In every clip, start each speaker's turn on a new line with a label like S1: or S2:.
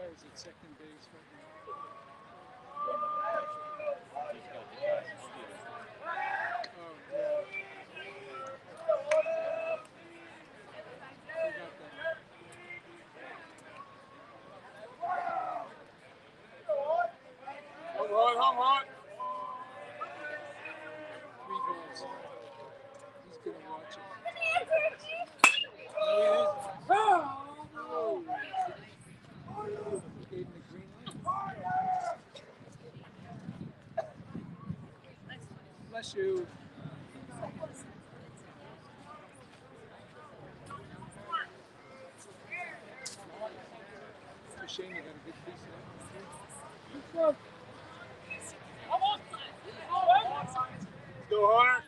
S1: At second base right now. Oh, yeah. We got that.
S2: Home run.
S1: 3 balls. He's going to watch it. Gave him the green light. Bless you. It's a shame you got a good piece of that.
S2: Go, Hunter.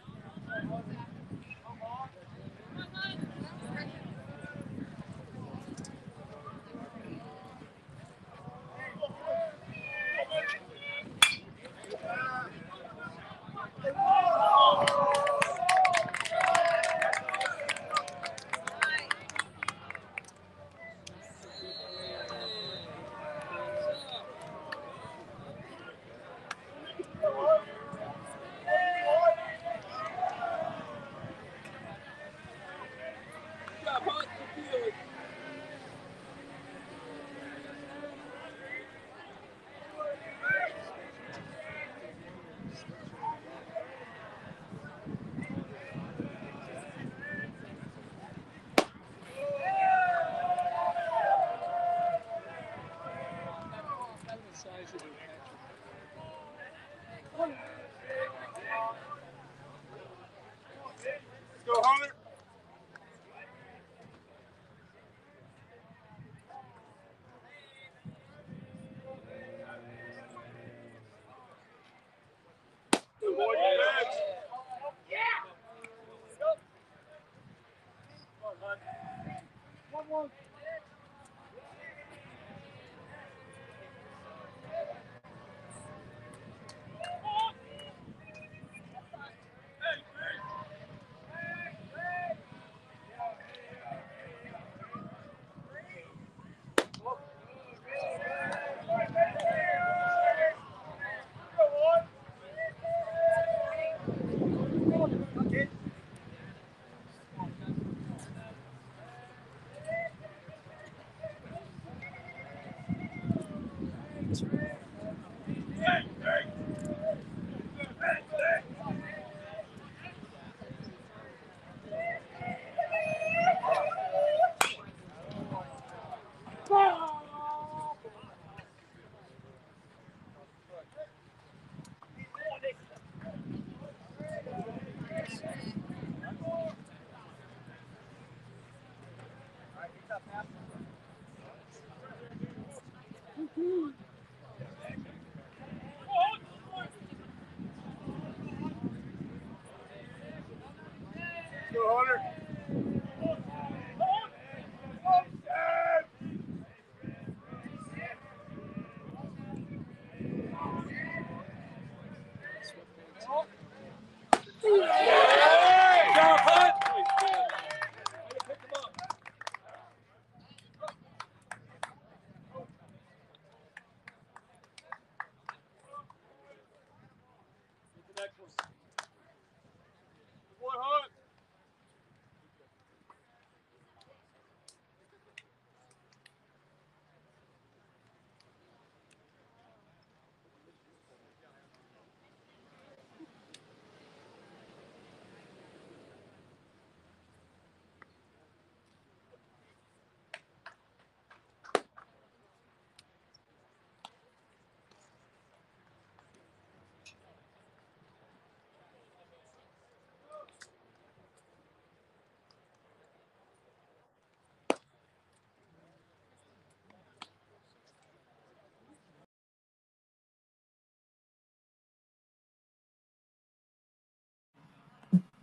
S2: Go, Hunter.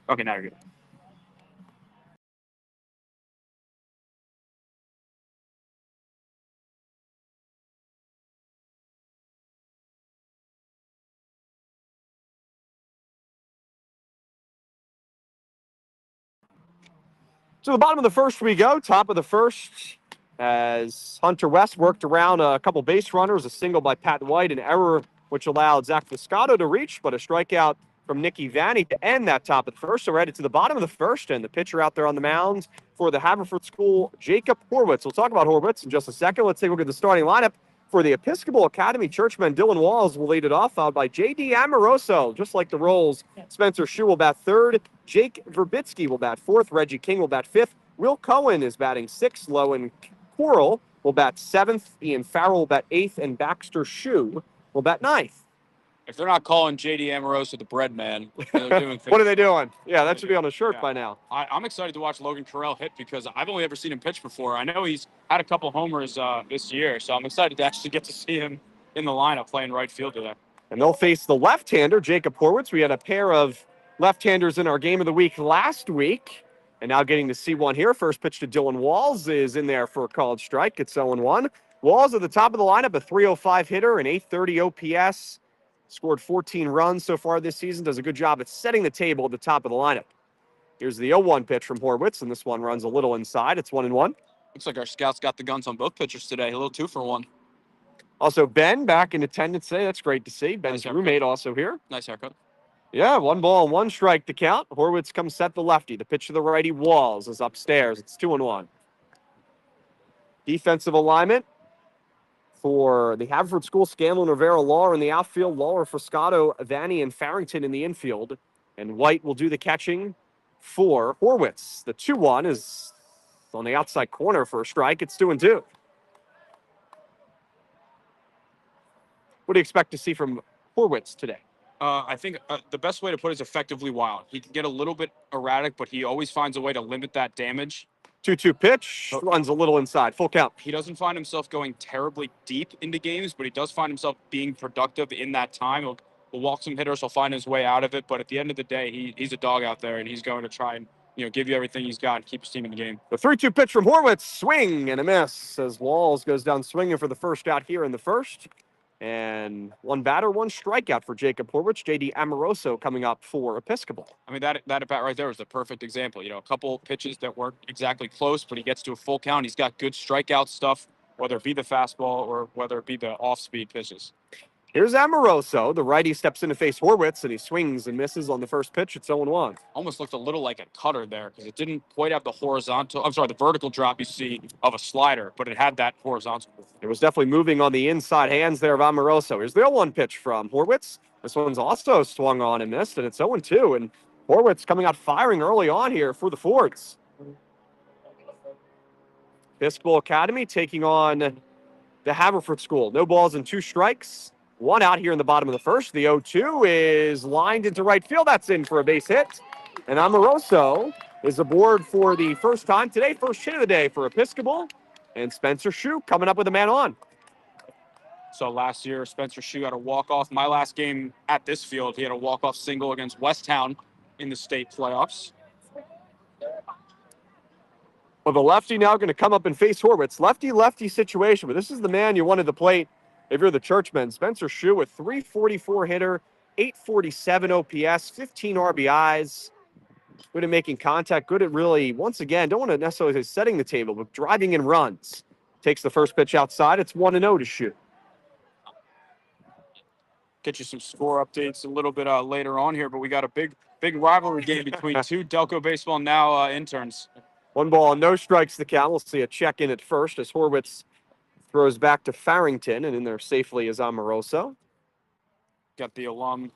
S3: Okay, now you're good. To the bottom of the first we go. Top of the first as Hunter West worked around a couple base runners, a single by Pat White, an error which allowed Zach Fiscato to reach, but a strikeout from Nicky Vanny to end that top of the first. So we're headed to the bottom of the first, and the pitcher out there on the mound for the Haverford School, Jacob Horwitz. We'll talk about Horwitz in just a second. Let's take a look at the starting lineup. For the Episcopal Academy Churchmen, Dylan Walls will lead it off, followed by J.D. Amoroso. Just like the Rolls, Spencer Shue will bat third. Jake Verbitsky will bat fourth. Reggie King will bat fifth. Will Cohen is batting sixth. Lowen Coral will bat seventh. Ian Farrell will bat eighth. And Baxter Shue will bat ninth.
S4: If they're not calling J.D. Amoroso the bread man, they're doing things.
S3: What are they doing? Yeah, that should be on a shirt by now.
S4: I'm excited to watch Logan Carell hit because I've only ever seen him pitch before. I know he's had a couple homers this year, so I'm excited to actually get to see him in the lineup playing right field today.
S3: And they'll face the left-hander, Jacob Horwitz. We had a pair of left-handers in our game of the week last week, and now getting to see one here. First pitch to Dylan Walls is in there for a called strike. It's 0-1. Walls at the top of the lineup, a .305 hitter, an .830 OPS. Scored 14 runs so far this season. Does a good job at setting the table at the top of the lineup. Here's the 0-1 pitch from Horwitz, and this one runs a little inside. It's 1-1.
S4: Looks like our scouts got the guns on both pitchers today. A little 2-for-1.
S3: Also, Ben back in attendance today. That's great to see. Ben's roommate also here.
S4: Nice haircut.
S3: Yeah, 1 ball and 1 strike to count. Horwitz comes set the lefty. The pitch to the righty, Walls, is upstairs. It's 2-1. Defensive alignment for the Haverford School, Scanlon, Rivera, Lawler in the outfield, Lawler, Friscato, Vanny, and Farrington in the infield. And White will do the catching for Horwitz. The 2-1 is on the outside corner for a strike. It's 2-2. What do you expect to see from Horwitz today?
S4: I think the best way to put it is effectively wild. He can get a little bit erratic, but he always finds a way to limit that damage.
S3: 2-2 pitch, runs a little inside, full count.
S4: He doesn't find himself going terribly deep into games, but he does find himself being productive in that time. He'll walk some hitters, he'll find his way out of it, but at the end of the day, he's a dog out there, and he's going to try and give you everything he's got and keep his team in the game.
S3: The 3-2 pitch from Horwitz, swing and a miss as Walls goes down swinging for the first out here in the first. And 1 batter, 1 strikeout for Jacob Horwitz. J.D. Amoroso coming up for Episcopal.
S4: I mean, that at bat right there is the perfect example. A couple pitches that weren't exactly close, but he gets to a full count. He's got good strikeout stuff, whether it be the fastball or whether it be the off-speed pitches.
S3: Here's Amoroso. The righty steps in to face Horwitz, and he swings and misses on the first pitch. It's 0-1.
S4: Almost looked a little like a cutter there because it didn't quite have the vertical drop you see of a slider, but it had that horizontal move.
S3: It was definitely moving on the inside hands there of Amoroso. Here's the 0-1 pitch from Horwitz. This one's also swung on and missed, and it's 0-2. And Horwitz coming out firing early on here for the Fords. Episcopal Academy taking on the Haverford School. No balls and 2 strikes. 1 out here in the bottom of the first. The 0-2 is lined into right field. That's in for a base hit. And Amoroso is aboard for the first time today. First hit of the day for Episcopal. And Spencer Shue coming up with a man on.
S4: So last year, Spencer Shue had a walk-off. My last game at this field, he had a walk-off single against Westtown in the state playoffs.
S3: Well, the lefty now going to come up and face Horwitz. Lefty-lefty situation, but this is the man you wanted to plate if you're the Churchmen. Spencer Shue, a 344 hitter, 847 OPS, 15 RBIs. Good at making contact, good at really, once again, don't want to necessarily say setting the table, but driving in runs. Takes the first pitch outside. It's 1-0 to Shue.
S4: Get you some score updates a little bit later on here, but we got a big rivalry game between two Delco Baseball Now interns.
S3: 1 ball, no strikes the count. We'll see a check in at first as Horwitz throws back to Farrington, and in there safely is Amoroso.
S4: Got the alum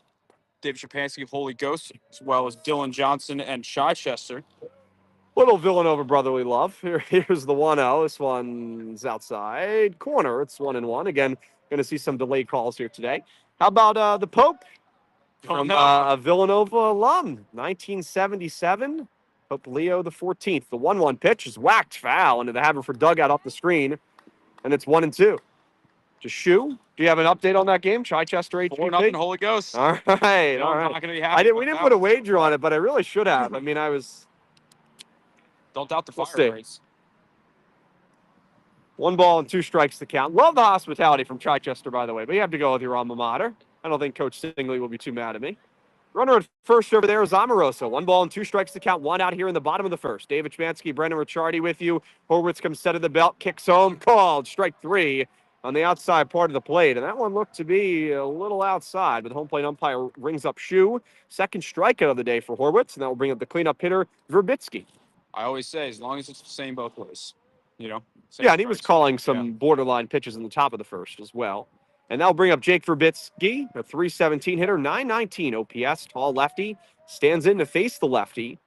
S4: Dave Shapansky of Holy Ghost, as well as Dylan Johnson and Chichester.
S3: Little Villanova brotherly love. Here's the 1-0. This one's outside corner. It's 1-1. Again, going to see some delayed calls here today. How about the Pope from a Villanova alum, 1977? Pope Leo the 14th. The 1-1 pitch is whacked foul into the Haverford dugout off the screen, and it's 1-2. To Shue. Do you have an update on that game? Chichester
S4: 4-0 Holy Ghost.
S3: All right,
S4: No,
S3: all
S4: I'm
S3: right.
S4: not gonna be happy
S3: We
S4: with
S3: didn't
S4: that
S3: put a
S4: one.
S3: wager on it, but I really should have. I mean,
S4: Don't doubt the
S3: We'll
S4: fire
S3: see.
S4: rates.
S3: 1 ball and 2 strikes to count. Love the hospitality from Chichester, by the way, but you have to go with your alma mater. I don't think Coach Stingley will be too mad at me. Runner at first over there is Amoroso. 1 ball and 2 strikes to count. 1 out here in the bottom of the first. David Chmansky, Brendan Ricciardi with you. Horwitz comes set of the belt, kicks home, called. Strike 3 on the outside part of the plate. And that one looked to be a little outside, but the home plate umpire rings up Shue. Second strikeout of the day for Horwitz, and that will bring up the cleanup hitter, Verbitsky.
S4: I always say, as long as it's the same both ways, same
S3: Yeah, and he was
S4: strikes.
S3: calling some borderline pitches in the top of the first as well. And that'll bring up Jake Verbitsky, a 317 hitter, 919 OPS, tall lefty, stands in to face the lefty.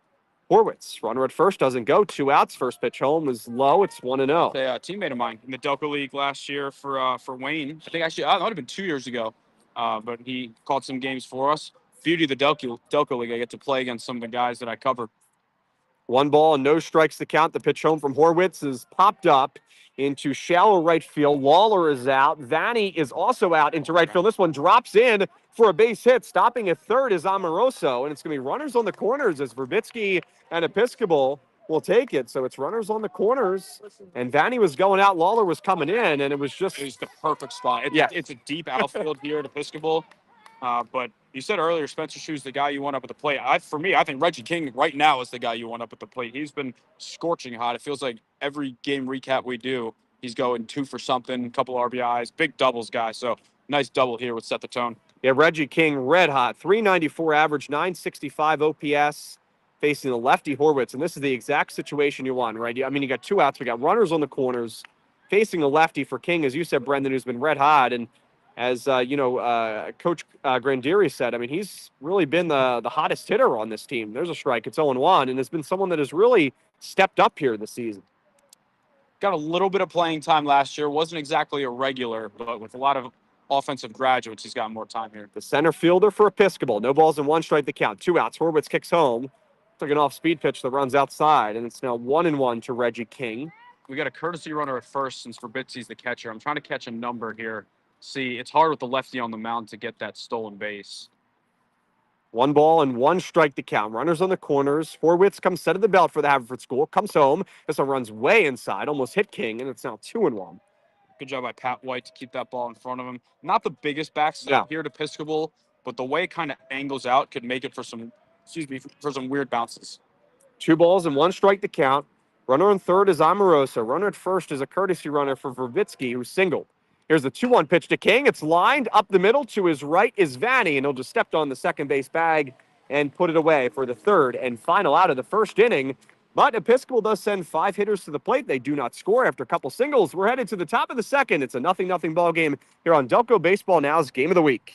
S3: Horwitz, runner at first, doesn't go. 2 outs. First pitch home is low. It's 1-0.
S4: A teammate of mine in the Delco League last year for Wayne. I think actually, that might have been 2 years ago. But he called some games for us. Beauty of the Delco League, I get to play against some of the guys that I cover.
S3: 1 ball and no strikes to count. The pitch home from Horwitz is popped up into shallow right field. Lawler is out. Vanny is also out into right field. This one drops in for a base hit. Stopping at third is Amoroso, and it's going to be runners on the corners as Verbitsky and Episcopal will take it. So it's runners on the corners, and Vanny was going out. Lawler was coming in, and it was just
S4: the perfect spot. It's a deep outfield here at Episcopal. But you said earlier, Spencer Shue's the guy you want up at the plate. For me, I think Reggie King right now is the guy you want up at the plate. He's been scorching hot. It feels like every game recap we do, he's going 2 for something, a couple RBIs, big doubles guy. So nice double here would set the tone.
S3: Yeah, Reggie King, red hot, 394 average, 965 OPS, facing the lefty Horwitz. And this is the exact situation you want, right? I mean, you got 2 outs. We got runners on the corners, facing the lefty for King, as you said, Brendan, who's been red hot. And as, Coach Grandieri said, I mean, he's really been the hottest hitter on this team. There's a strike. It's 0-1, and has been someone that has really stepped up here this season.
S4: Got a little bit of playing time last year. Wasn't exactly a regular, but with a lot of offensive graduates, he's got more time here.
S3: The center fielder for Episcopal. No balls and 1 strike to count. 2 outs. Horwitz kicks home. Took an off-speed pitch that runs outside, and it's now 1-1 to Reggie King.
S4: We got a courtesy runner at first since Verbitsy's the catcher. I'm trying to catch a number here. See, it's hard with the lefty on the mound to get that stolen base.
S3: 1 ball and 1 strike to count. Runners on the corners. Horwitz comes set of the belt for the Haverford School. Comes home. This one runs way inside. Almost hit King, and it's now 2-1.
S4: Good job by Pat White to keep that ball in front of him. Not the biggest backstop here at Episcopal, but the way it kind of angles out could make it for some weird bounces.
S3: 2 balls and 1 strike to count. Runner on third is Amoroso. Runner at first is a courtesy runner for Verbitsky, who singled. Here's the 2-1 pitch to King. It's lined up the middle. To his right is Vanny, and he'll just step on the second base bag and put it away for the third and final out of the first inning. But Episcopal does send 5 hitters to the plate. They do not score after a couple singles. We're headed to the top of the second. It's a 0-0 ball game here on Delco Baseball Now's Game of the Week.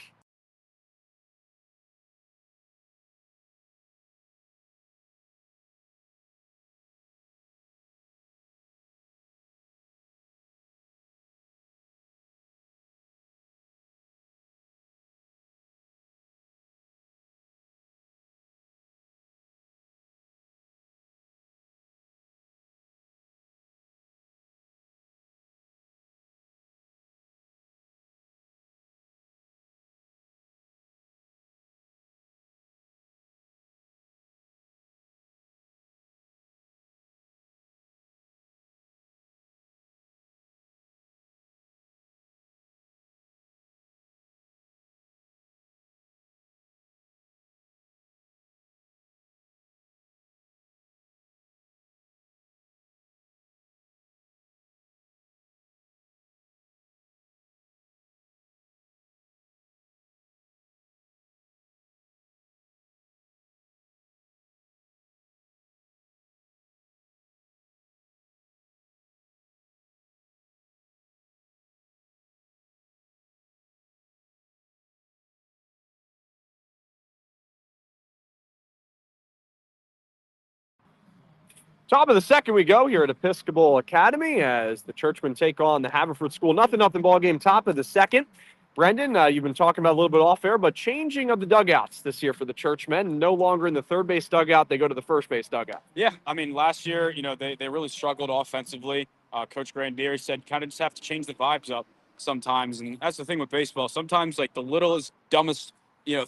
S3: Top of the second we go here at Episcopal Academy as the Churchmen take on the Haverford School. 0-0 ball game, top of the second. Brendan, you've been talking about a little bit off air, but changing of the dugouts this year for the Churchmen. No longer in the third base dugout, they go to the first base dugout.
S4: Yeah, I mean, last year, they really struggled offensively. Coach Grandieri said kind of just have to change the vibes up sometimes. And that's the thing with baseball. Sometimes, like, the littlest, dumbest,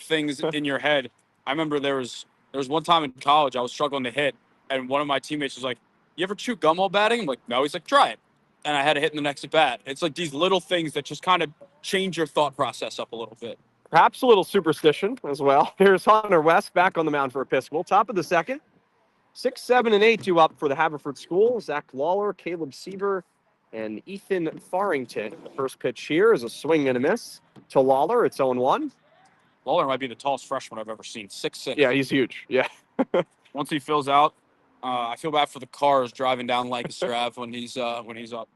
S4: things in your head. I remember there was one time in college I was struggling to hit, and one of my teammates was like, "You ever chew gum while batting?" I'm like, "No." He's like, "Try it." And I had to hit in the next at bat. It's like these little things that just kind of change your thought process up a little bit.
S3: Perhaps a little superstition as well. Here's Hunter West back on the mound for Episcopal. Top of the second. 6, 7, and 8 due up for the Haverford School. Zach Lawler, Caleb Siever, and Ethan Farrington. The first pitch here is a swing and a miss to Lawler. It's 0-1.
S4: Lawler might be the tallest freshman I've ever seen. 6'6".
S3: Yeah, he's huge. Yeah.
S4: Once he fills out, I feel bad for the cars driving down Lancaster Ave when he's up.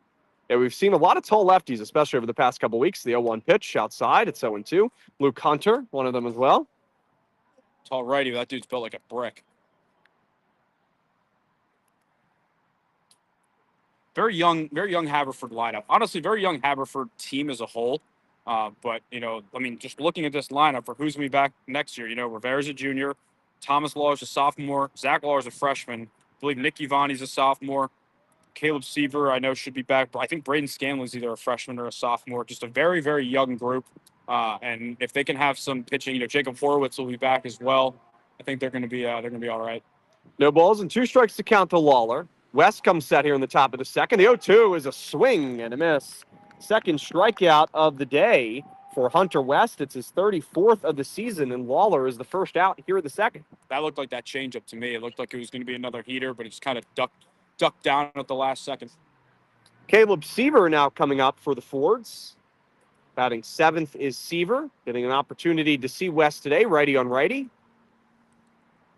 S3: Yeah, we've seen a lot of tall lefties, especially over the past couple weeks. The 0-1 pitch outside. It's 0-2. Luke Hunter, one of them as well.
S4: Tall righty, that dude's built like a brick. Very young Haverford lineup. Honestly, very young Haverford team as a whole. But, just looking at this lineup for who's going to be back next year, Rivera's a junior. Thomas Lawler's a sophomore. Zach Lawler's a freshman. I believe Nick Ivani's a sophomore. Caleb Siever, I know, should be back. But I think Braden Scanlon's either a freshman or a sophomore. Just a very, very young group. And if they can have some pitching, Jacob Horowitz will be back as well. I think they're going to be all right.
S3: No balls and 2 strikes to count to Lawler. West comes set here in the top of the second. The 0-2 is a swing and a miss. Second strikeout of the day for Hunter West. It's his 34th of the season, and Lawler is the first out here in the second.
S4: That looked like that changeup to me. It looked like it was going to be another heater, but it just kind of ducked down at the last second.
S3: Caleb Siever now coming up for the Fords. Batting 7th is Siever, getting an opportunity to see West today, righty on righty.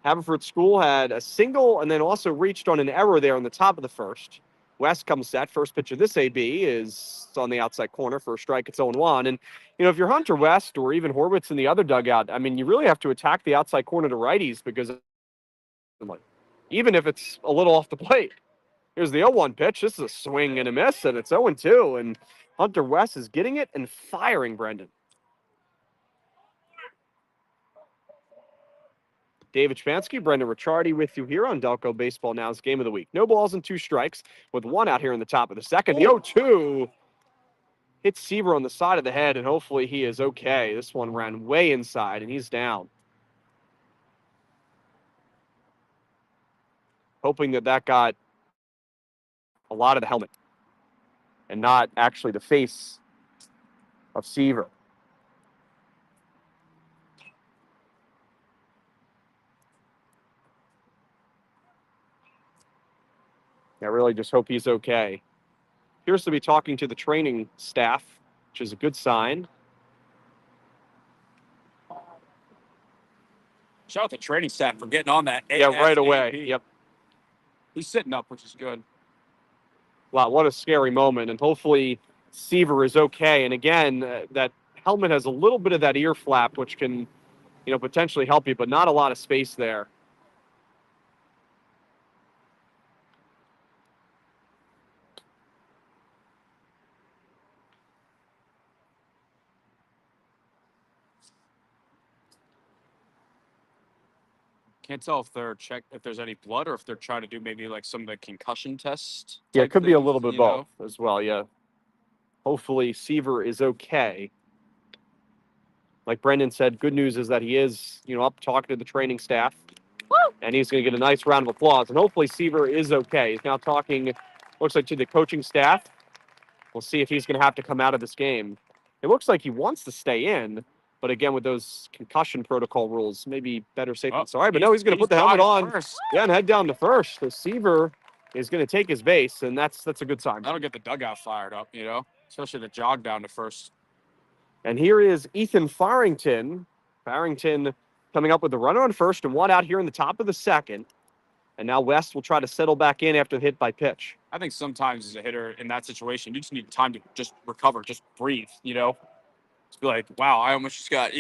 S3: Haverford School had a single and then also reached on an error there on the top of the first. West comes set. First pitch of this AB is on the outside corner for a strike. It's 0-1. And, if you're Hunter West or even Horwitz in the other dugout, I mean, you really have to attack the outside corner to righties because even if it's a little off the plate. Here's the 0-1 pitch. This is a swing and a miss, and it's 0-2. And Hunter West is getting it and firing, Brendan. David Spansky, Brendan Ricciardi with you here on Delco Baseball Now's Game of the Week. No balls and 2 strikes with 1 out here in the top of the second. The 0-2 hits Siever on the side of the head, and hopefully he is okay. This one ran way inside, and he's down. Hoping that got a lot of the helmet and not actually the face of Siever. I really just hope he's okay. Appears to be talking to the training staff which is a good sign.
S4: Shout out the training staff for getting on that.
S3: Yeah, right
S4: ASAP.
S3: away. Yep.
S4: He's sitting up, which is good.
S3: Wow, what a scary moment. And hopefully Seaver is okay. And again, that helmet has a little bit of that ear flap, which can, potentially help you, but not a lot of space there.
S4: Can't tell if there's any blood or if they're trying to do maybe like some of the concussion tests.
S3: Yeah, it
S4: type
S3: could be a
S4: things,
S3: little bit
S4: you know?
S3: both as well, yeah. Hopefully Seaver is okay. Like Brendan said, good news is that he is, up talking to the training staff. And he's going to get a nice round of applause. And hopefully Seaver is okay. He's now talking, looks like, to the coaching staff. We'll see if he's going to have to come out of this game. It looks like he wants to stay in. But again, with those concussion protocol rules, maybe better safe than sorry. But no, he's going to put the helmet on.
S4: First.
S3: Yeah, and head down to first. The Seaver is going to take his base, and that's a good sign.
S4: That'll get the dugout fired up, especially the jog down to first.
S3: And here is Ethan Farrington. Farrington coming up with the runner on first and one out here in the top of the second. And now West will try to settle back in after the hit by pitch.
S4: I think sometimes as a hitter in that situation, you just need time to just recover, just breathe, Just be like, wow, I almost just got,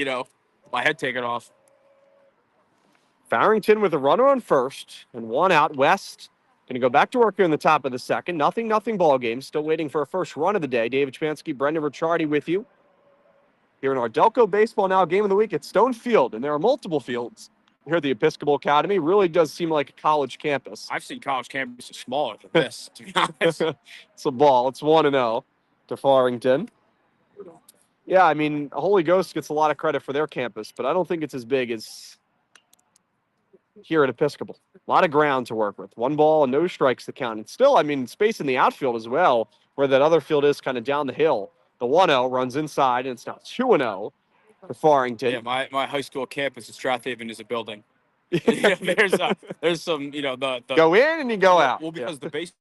S4: my head taken off.
S3: Farrington with a runner on first and one out. West going to go back to work here in the top of the second. Nothing ball game. Still waiting for a first run of the day. David Chpansky, Brendan Ricciardi with you here in our Delco Baseball Now game of the week at Stone Field. And there are multiple fields here at the Episcopal Academy. Really does seem like a college campus.
S4: I've seen college campuses smaller than this, to be honest.
S3: It's a ball. It's 1-0 to Farrington. Yeah, I mean, Holy Ghost gets a lot of credit for their campus, but I don't think it's as big as here at Episcopal. A lot of ground to work with. 1 ball and no strikes to count. And still, I mean, space in the outfield as well, where that other field is kind of down the hill. The 1-0 runs inside, and it's now 2-0 for Farrington.
S4: Yeah, my high school campus at Strathaven is a building. There's some, the
S3: go in and you go out.
S4: Well, because the baseball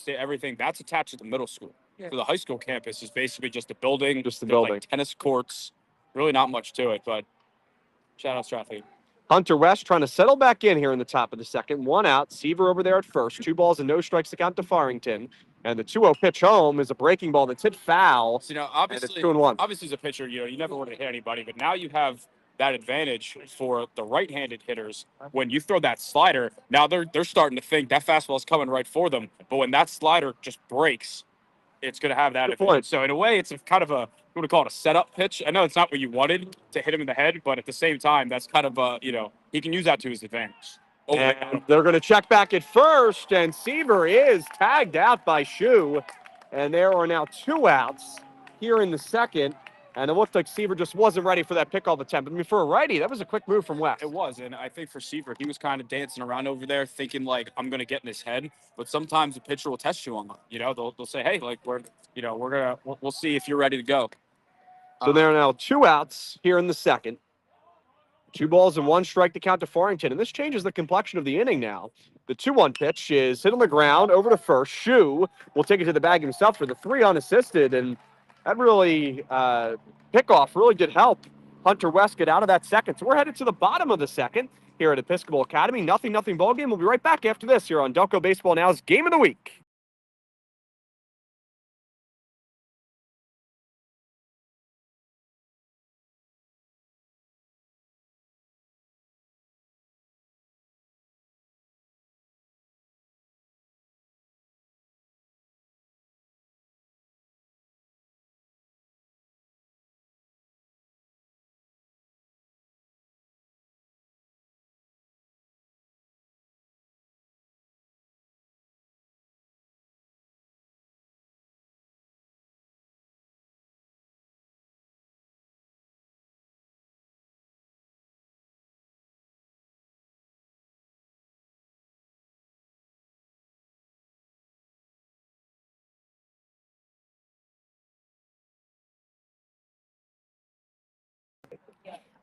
S4: everything that's attached to the middle school. Yeah. So the high school campus is basically just a building,
S3: just the building,
S4: like tennis courts. Really not much to it, but shout out Strathaven.
S3: Hunter West trying to settle back in here in the top of the second. 1 out. Seaver over there at first. 2 balls and no strikes to count to Farrington. And the 2-0 pitch home is a breaking ball that's hit foul.
S4: So, obviously,
S3: and it's 2-1.
S4: Obviously, as a pitcher, you never want to hit anybody, but now you have that advantage for the right-handed hitters. When you throw that slider, now they're starting to think that fastball is coming right for them. But when that slider just breaks, it's going to have that advantage. So in a way, it's a kind of a, you want to call it a setup pitch. I know it's not what you wanted to hit him in the head, but at the same time, that's kind of a, he can use that to his advantage.
S3: And they're going to check back at first, and Seaver is tagged out by Shu. And there are now 2 outs here in the second. And it looked like Seaver just wasn't ready for that pickoff attempt. I mean, for a righty, that was a quick move from West.
S4: It was, and I think for Seaver, he was kind of dancing around over there thinking, like, I'm going to get in his head. But sometimes the pitcher will test you on that. They'll say, hey, like, we'll see if you're ready to go.
S3: So there are now 2 outs here in the second. 2 balls and 1 strike to count to Farrington. And this changes the complexion of the inning now. The 2-1 pitch is hit on the ground over to first. Shu will take it to the bag himself for the 3 unassisted. And that really, pickoff really did help Hunter West get out of that second. So we're headed to the bottom of the second here at Episcopal Academy. Nothing ball game. We'll be right back after this here on Delco Baseball Now's Game of the Week.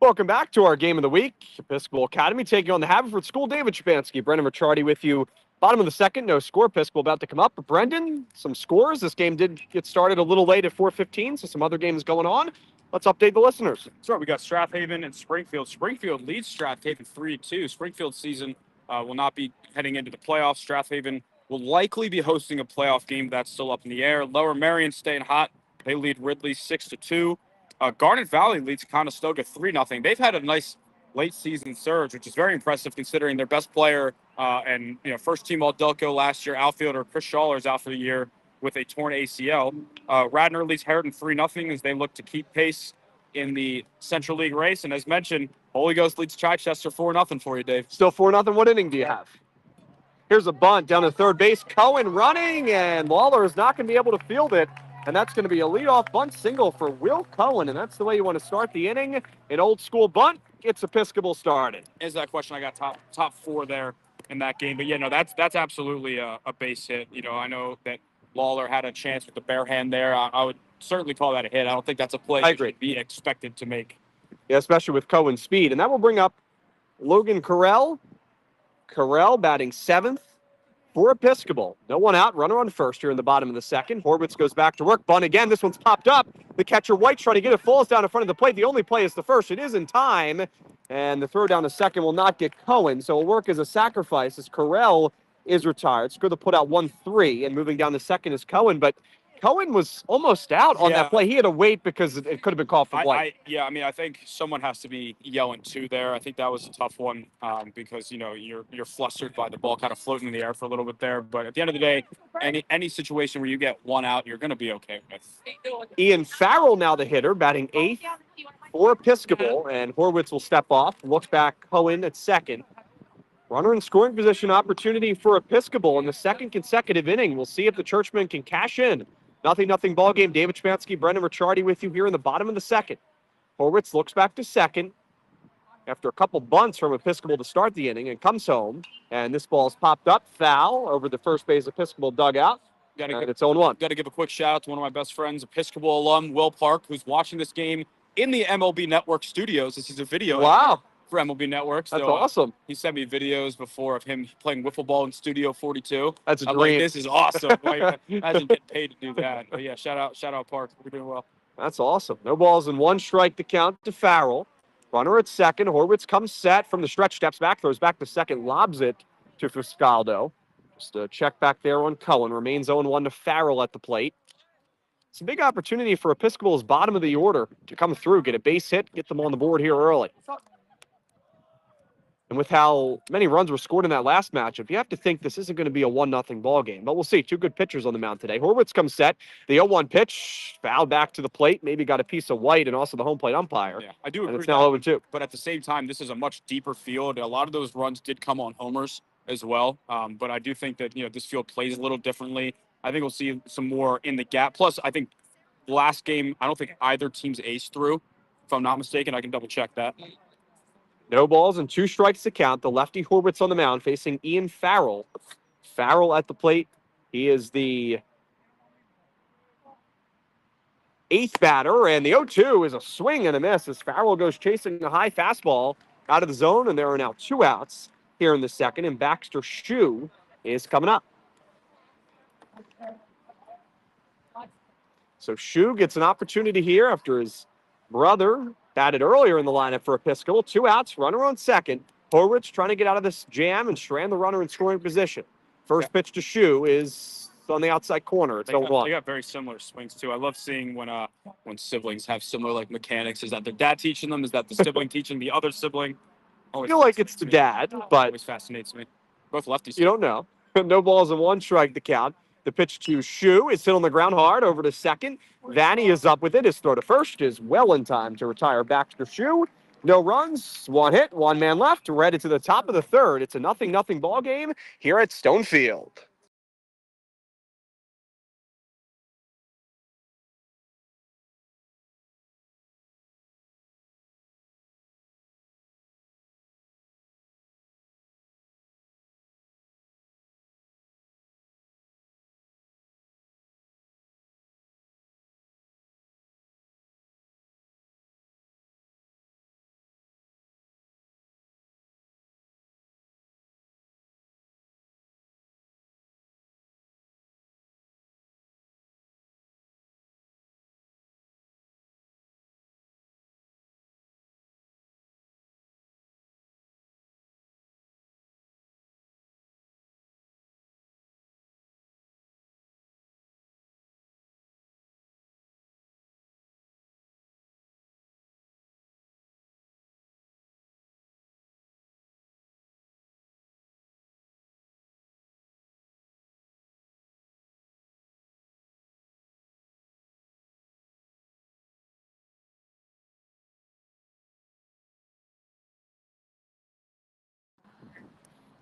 S3: Welcome back to our game of the week. Episcopal Academy taking on the Haverford School. David Shapansky, Brendan Ricciardi with you. Bottom of the second, no score. Episcopal about to come up. But Brendan, some scores. This game did get started a little late at 4:15, so some other games going on. Let's update the listeners.
S4: That's right. We got Strathaven and Springfield. Springfield leads Strathaven 3-2. Springfield's season will not be heading into the playoffs. Strathaven will likely be hosting a playoff game. That's still up in the air. Lower Merion staying hot. They lead Ridley 6-2. Garnet Valley leads Conestoga 3-0. They've had a nice late season surge, which is very impressive considering their best player and first team all Delco last year, outfielder Chris Schaller is out for the year with a torn ACL. Radnor leads Harridan 3-0 as they look to keep pace in the Central League race. And as mentioned, Holy Ghost leads Chichester 4-0 for you, Dave.
S3: Still 4-0. What inning do you have? Here's a bunt down to third base. Cohen running, and Lawler is not going to be able to field it. And that's going to be a leadoff bunt single for Will Cohen. And that's the way you want to start the inning. An old school bunt gets Episcopal started.
S4: Is that question? I got top four there in that game. But yeah, no, that's absolutely a base hit. I know that Lawler had a chance with the bare hand there. I would certainly call that a hit. I don't think that's a play
S3: I agree.
S4: Be expected to make.
S3: Yeah, especially with Cohen's speed. And that will bring up Logan Carell. Carell batting seventh for Episcopal. No one out. Runner on first here in the bottom of the second. Horwitz goes back to work. Bunt again. This one's popped up. The catcher, White, trying to get it. Falls down in front of the plate. The only play is the first. It is in time. And the throw down to second will not get Cohen. So it'll work as a sacrifice as Carell is retired. Score the put out 1-3. And moving down the second is Cohen. But Cohen was almost out on that play. He had to wait because it could have been called for White.
S4: I think someone has to be yelling too there. I think that was a tough one because you're flustered by the ball kind of floating in the air for a little bit there. But at the end of the day, any situation where you get one out, you're going to be okay with.
S3: Ian Farrell now the hitter, batting eighth for Episcopal, and Horwitz will step off. Looks back Cohen at second. Runner in scoring position opportunity for Episcopal in the second consecutive inning. We'll see if the Churchmen can cash in. 0-0 ball game. David Shapansky, Brendan Ricciardi with you here in the bottom of the second. Horwitz looks back to second after a couple bunts from Episcopal to start the inning and comes home. And this ball's popped up, foul over the first base Episcopal dugout. It's 0-1.
S4: Got to give a quick shout out to one of my best friends, Episcopal alum Will Park, who's watching this game in the MLB Network studios. This is a video.
S3: Wow.
S4: For MLB Network.
S3: That's awesome.
S4: He sent me videos before of him playing wiffle ball in Studio 42.
S3: That's a dream.
S4: Like, this is awesome. Imagine getting paid to do that. But yeah, shout out Park. We're doing well.
S3: That's awesome. No balls and one strike to count to Farrell. Runner at second. Horwitz comes set from the stretch, steps back, throws back to second, lobs it to Fuscaldo. Just a check back there on Cohen. Remains 0-1 to Farrell at the plate. It's a big opportunity for Episcopal's bottom of the order to come through, get a base hit, get them on the board here early. And with how many runs were scored in that last matchup, you have to think this isn't going to be a 1-0 ball game. But we'll see. Two good pitchers on the mound today. Horwitz comes set. The 0-1 pitch, fouled back to the plate. Maybe got a piece of White and also the home plate umpire.
S4: Yeah, I do agree.
S3: And it's now 0-2.
S4: But at the same time, this is a much deeper field. A lot of those runs did come on homers as well. But I do think that this field plays a little differently. I think we'll see some more in the gap. Plus, I think the last game, I don't think either team's ace threw. If I'm not mistaken, I can double check that.
S3: No balls and two strikes to count. The lefty Horwitz on the mound facing Ian Farrell. Farrell at the plate. He is the eighth batter, and the 0-2 is a swing and a miss as Farrell goes chasing a high fastball out of the zone, and there are now two outs here in the second, and Baxter Shue is coming up. So Shue gets an opportunity here after his brother batted earlier in the lineup for Episcopal. Two outs, runner on second. Horwitz trying to get out of this jam and strand the runner in scoring position. First pitch to Shue is on the outside corner. It's 0-1.
S4: They got very similar swings too. I love seeing when siblings have similar mechanics. Is that their dad teaching them? Is that the sibling teaching the other sibling?
S3: I feel like it's the dad, but
S4: always fascinates me. Both lefties.
S3: You don't know. No balls and one strike to count. The pitch to Shue is hit on the ground hard over to second. Vanny is up with it. His throw to first is well in time to retire Baxter Shue. No runs, one hit, one man left. Read it to the top of the third. It's a 0-0 ball game here at Stonefield.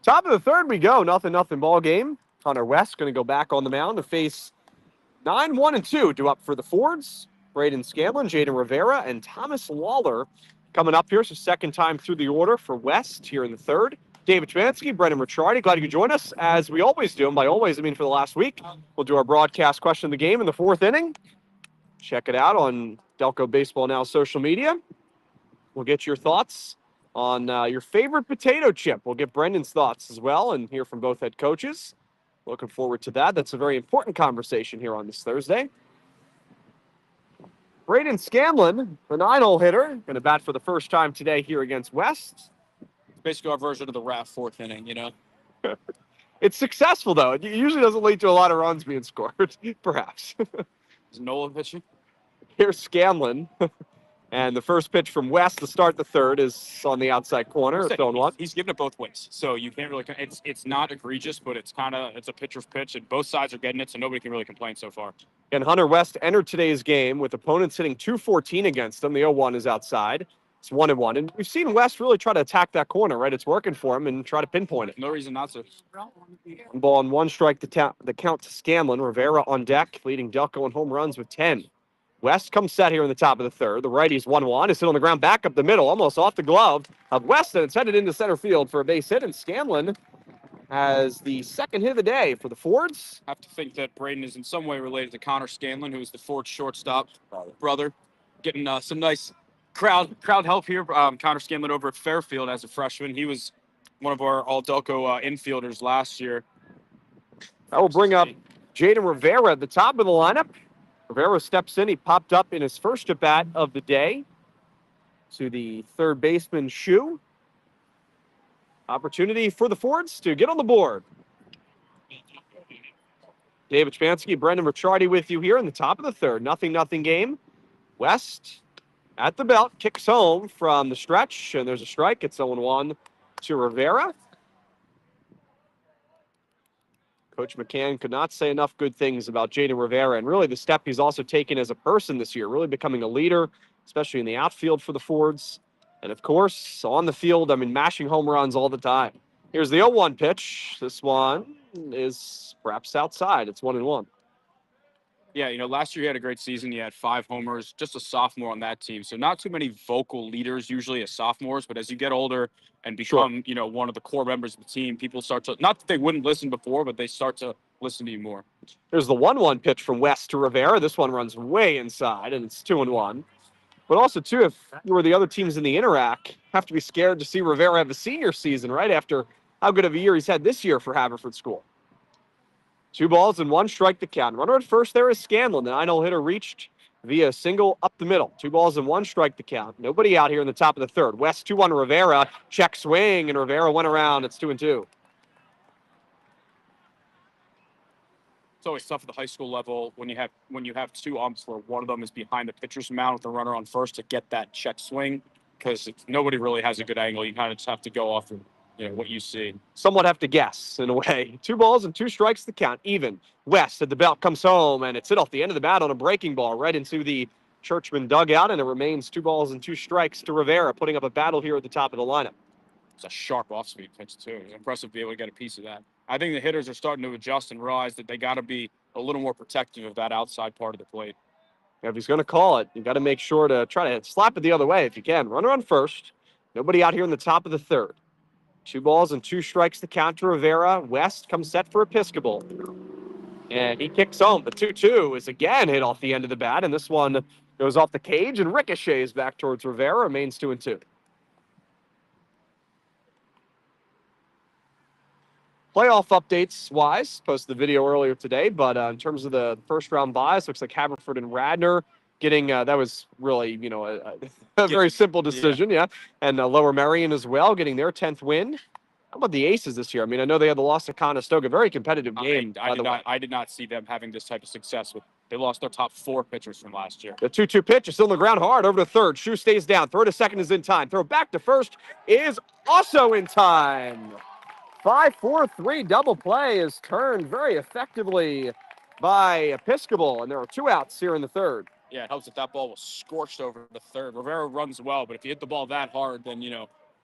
S3: Top of the third we go. 0-0 ball game. Hunter West going to go back on the mound to face 9-1-2 due up for the Fords. Braden Scanlon, Jaidyn Rivera, and Thomas Lawler coming up here. So second time through the order for West here in the third. David Chmansky, Brendan Ricciardi, glad you could join us as we always do. And by always, I mean for the last week. We'll do our broadcast question of the game in the fourth inning. Check it out on Delco Baseball Now social media. We'll get your thoughts on your favorite potato chip. We'll get Brendan's thoughts as well and hear from both head coaches. Looking forward to that. That's a very important conversation here on this Thursday. Braden Scanlon, the 9-hole hitter, going to bat for the first time today here against West.
S4: It's basically our version of the RAF fourth inning, you know.
S3: It's successful, though. It usually doesn't lead to a lot of runs being scored, perhaps.
S4: Is Nola pitching?
S3: Here's Scanlon. And the first pitch from West to start the third is on the outside corner. It's on one.
S4: He's giving it both ways, so you can't really. It's not egregious, but it's a pitcher's pitch, and both sides are getting it, so nobody can really complain so far.
S3: And Hunter West entered today's game with opponents hitting .214 against them. The 0-1 is outside. It's 1-1, and we've seen West really try to attack that corner. Right, it's working for him, and try to pinpoint it.
S4: No reason not to.
S3: 1 ball and 1 strike. The count to Scanlon. Rivera on deck, leading Delco in home runs with 10. West comes set here in the top of the third. The righty's 1-1. Is hit on the ground back up the middle, almost off the glove of West, and it's headed into center field for a base hit. And Scanlon has the second hit of the day for the Fords.
S4: I have to think that Braden is in some way related to Connor Scanlon, who is the Ford shortstop brother. Getting some nice crowd help here. Connor Scanlon over at Fairfield as a freshman. He was one of our all-Delco infielders last year.
S3: That will bring up Jaidyn Rivera at the top of the lineup. Rivera steps in. He popped up in his first at-bat of the day to the third baseman's shoe. Opportunity for the Fords to get on the board. David Chmansky, Brendan Ricciardi with you here in the top of the third. 0-0 game. West at the belt, kicks home from the stretch, and there's a strike. It's 0-1 to Rivera. Coach McCann could not say enough good things about Jaidyn Rivera, and really the step he's also taken as a person this year, really becoming a leader, especially in the outfield for the Fords. And, of course, on the field, mashing home runs all the time. Here's the 0-1 pitch. This one is perhaps outside. It's 1-1.
S4: Yeah, last year he had a great season. He had 5 homers, just a sophomore on that team. So not too many vocal leaders usually as sophomores, but as you get older and become, one of the core members of the team, people start to, not that they wouldn't listen before, but they start to listen to you more.
S3: There's the 1-1 pitch from West to Rivera. This one runs way inside, and it's 2-1. But also, too, if you were the other teams in the Interac, have to be scared to see Rivera have a senior season, right, after how good of a year he's had this year for Haverford School. 2 balls and 1 strike to count. Runner at first there is Scanlon. The 9-hole hitter reached via single up the middle. 2 balls and 1 strike to count. Nobody out here in the top of the third. West 2-1 Rivera. Check swing, and Rivera went around. It's 2-2.
S4: It's always tough at the high school level when you have 2 umps where one of them is behind the pitcher's mound with the runner on first to get that check swing, because nobody really has a good angle. You kind of just have to go off of what you see. Somewhat
S3: have to guess, in a way. 2 balls and 2 strikes to count, even. West at the belt comes home, and it's hit off the end of the bat on a breaking ball right into the Churchman dugout, and it remains 2 balls and 2 strikes to Rivera, putting up a battle here at the top of the lineup.
S4: It's a sharp off-speed pitch, too. It's impressive to be able to get a piece of that. I think the hitters are starting to adjust and realize that they got to be a little more protective of that outside part of the plate.
S3: If he's going to call it, you got to make sure to try to slap it the other way if you can. Runner on first. Nobody out here in the top of the third. 2 balls and 2 strikes to count to Rivera. West comes set for Episcopal. And he kicks home. The 2-2 is again hit off the end of the bat, and this one goes off the cage and ricochets back towards Rivera. Remains 2-2. Playoff updates-wise, posted the video earlier today, but in terms of the first-round buys, looks like Haverford and Radnor getting, that was really, a very simple decision, yeah. And Lower Merion as well, getting their 10th win. How about the Aces this year? I know they had the loss to Conestoga, very competitive game,
S4: I did not see them having this type of success. They lost their top 4 pitchers from last year.
S3: The 2-2 pitch is still on the ground hard, over to third. Shoe stays down. Throw to second is in time. Throw back to first is also in time. 5-4-3 double play is turned very effectively by Episcopal, and there are 2 outs here in the third.
S4: Yeah, it helps that ball was scorched over the third. Rivera runs well, but if you hit the ball that hard, then,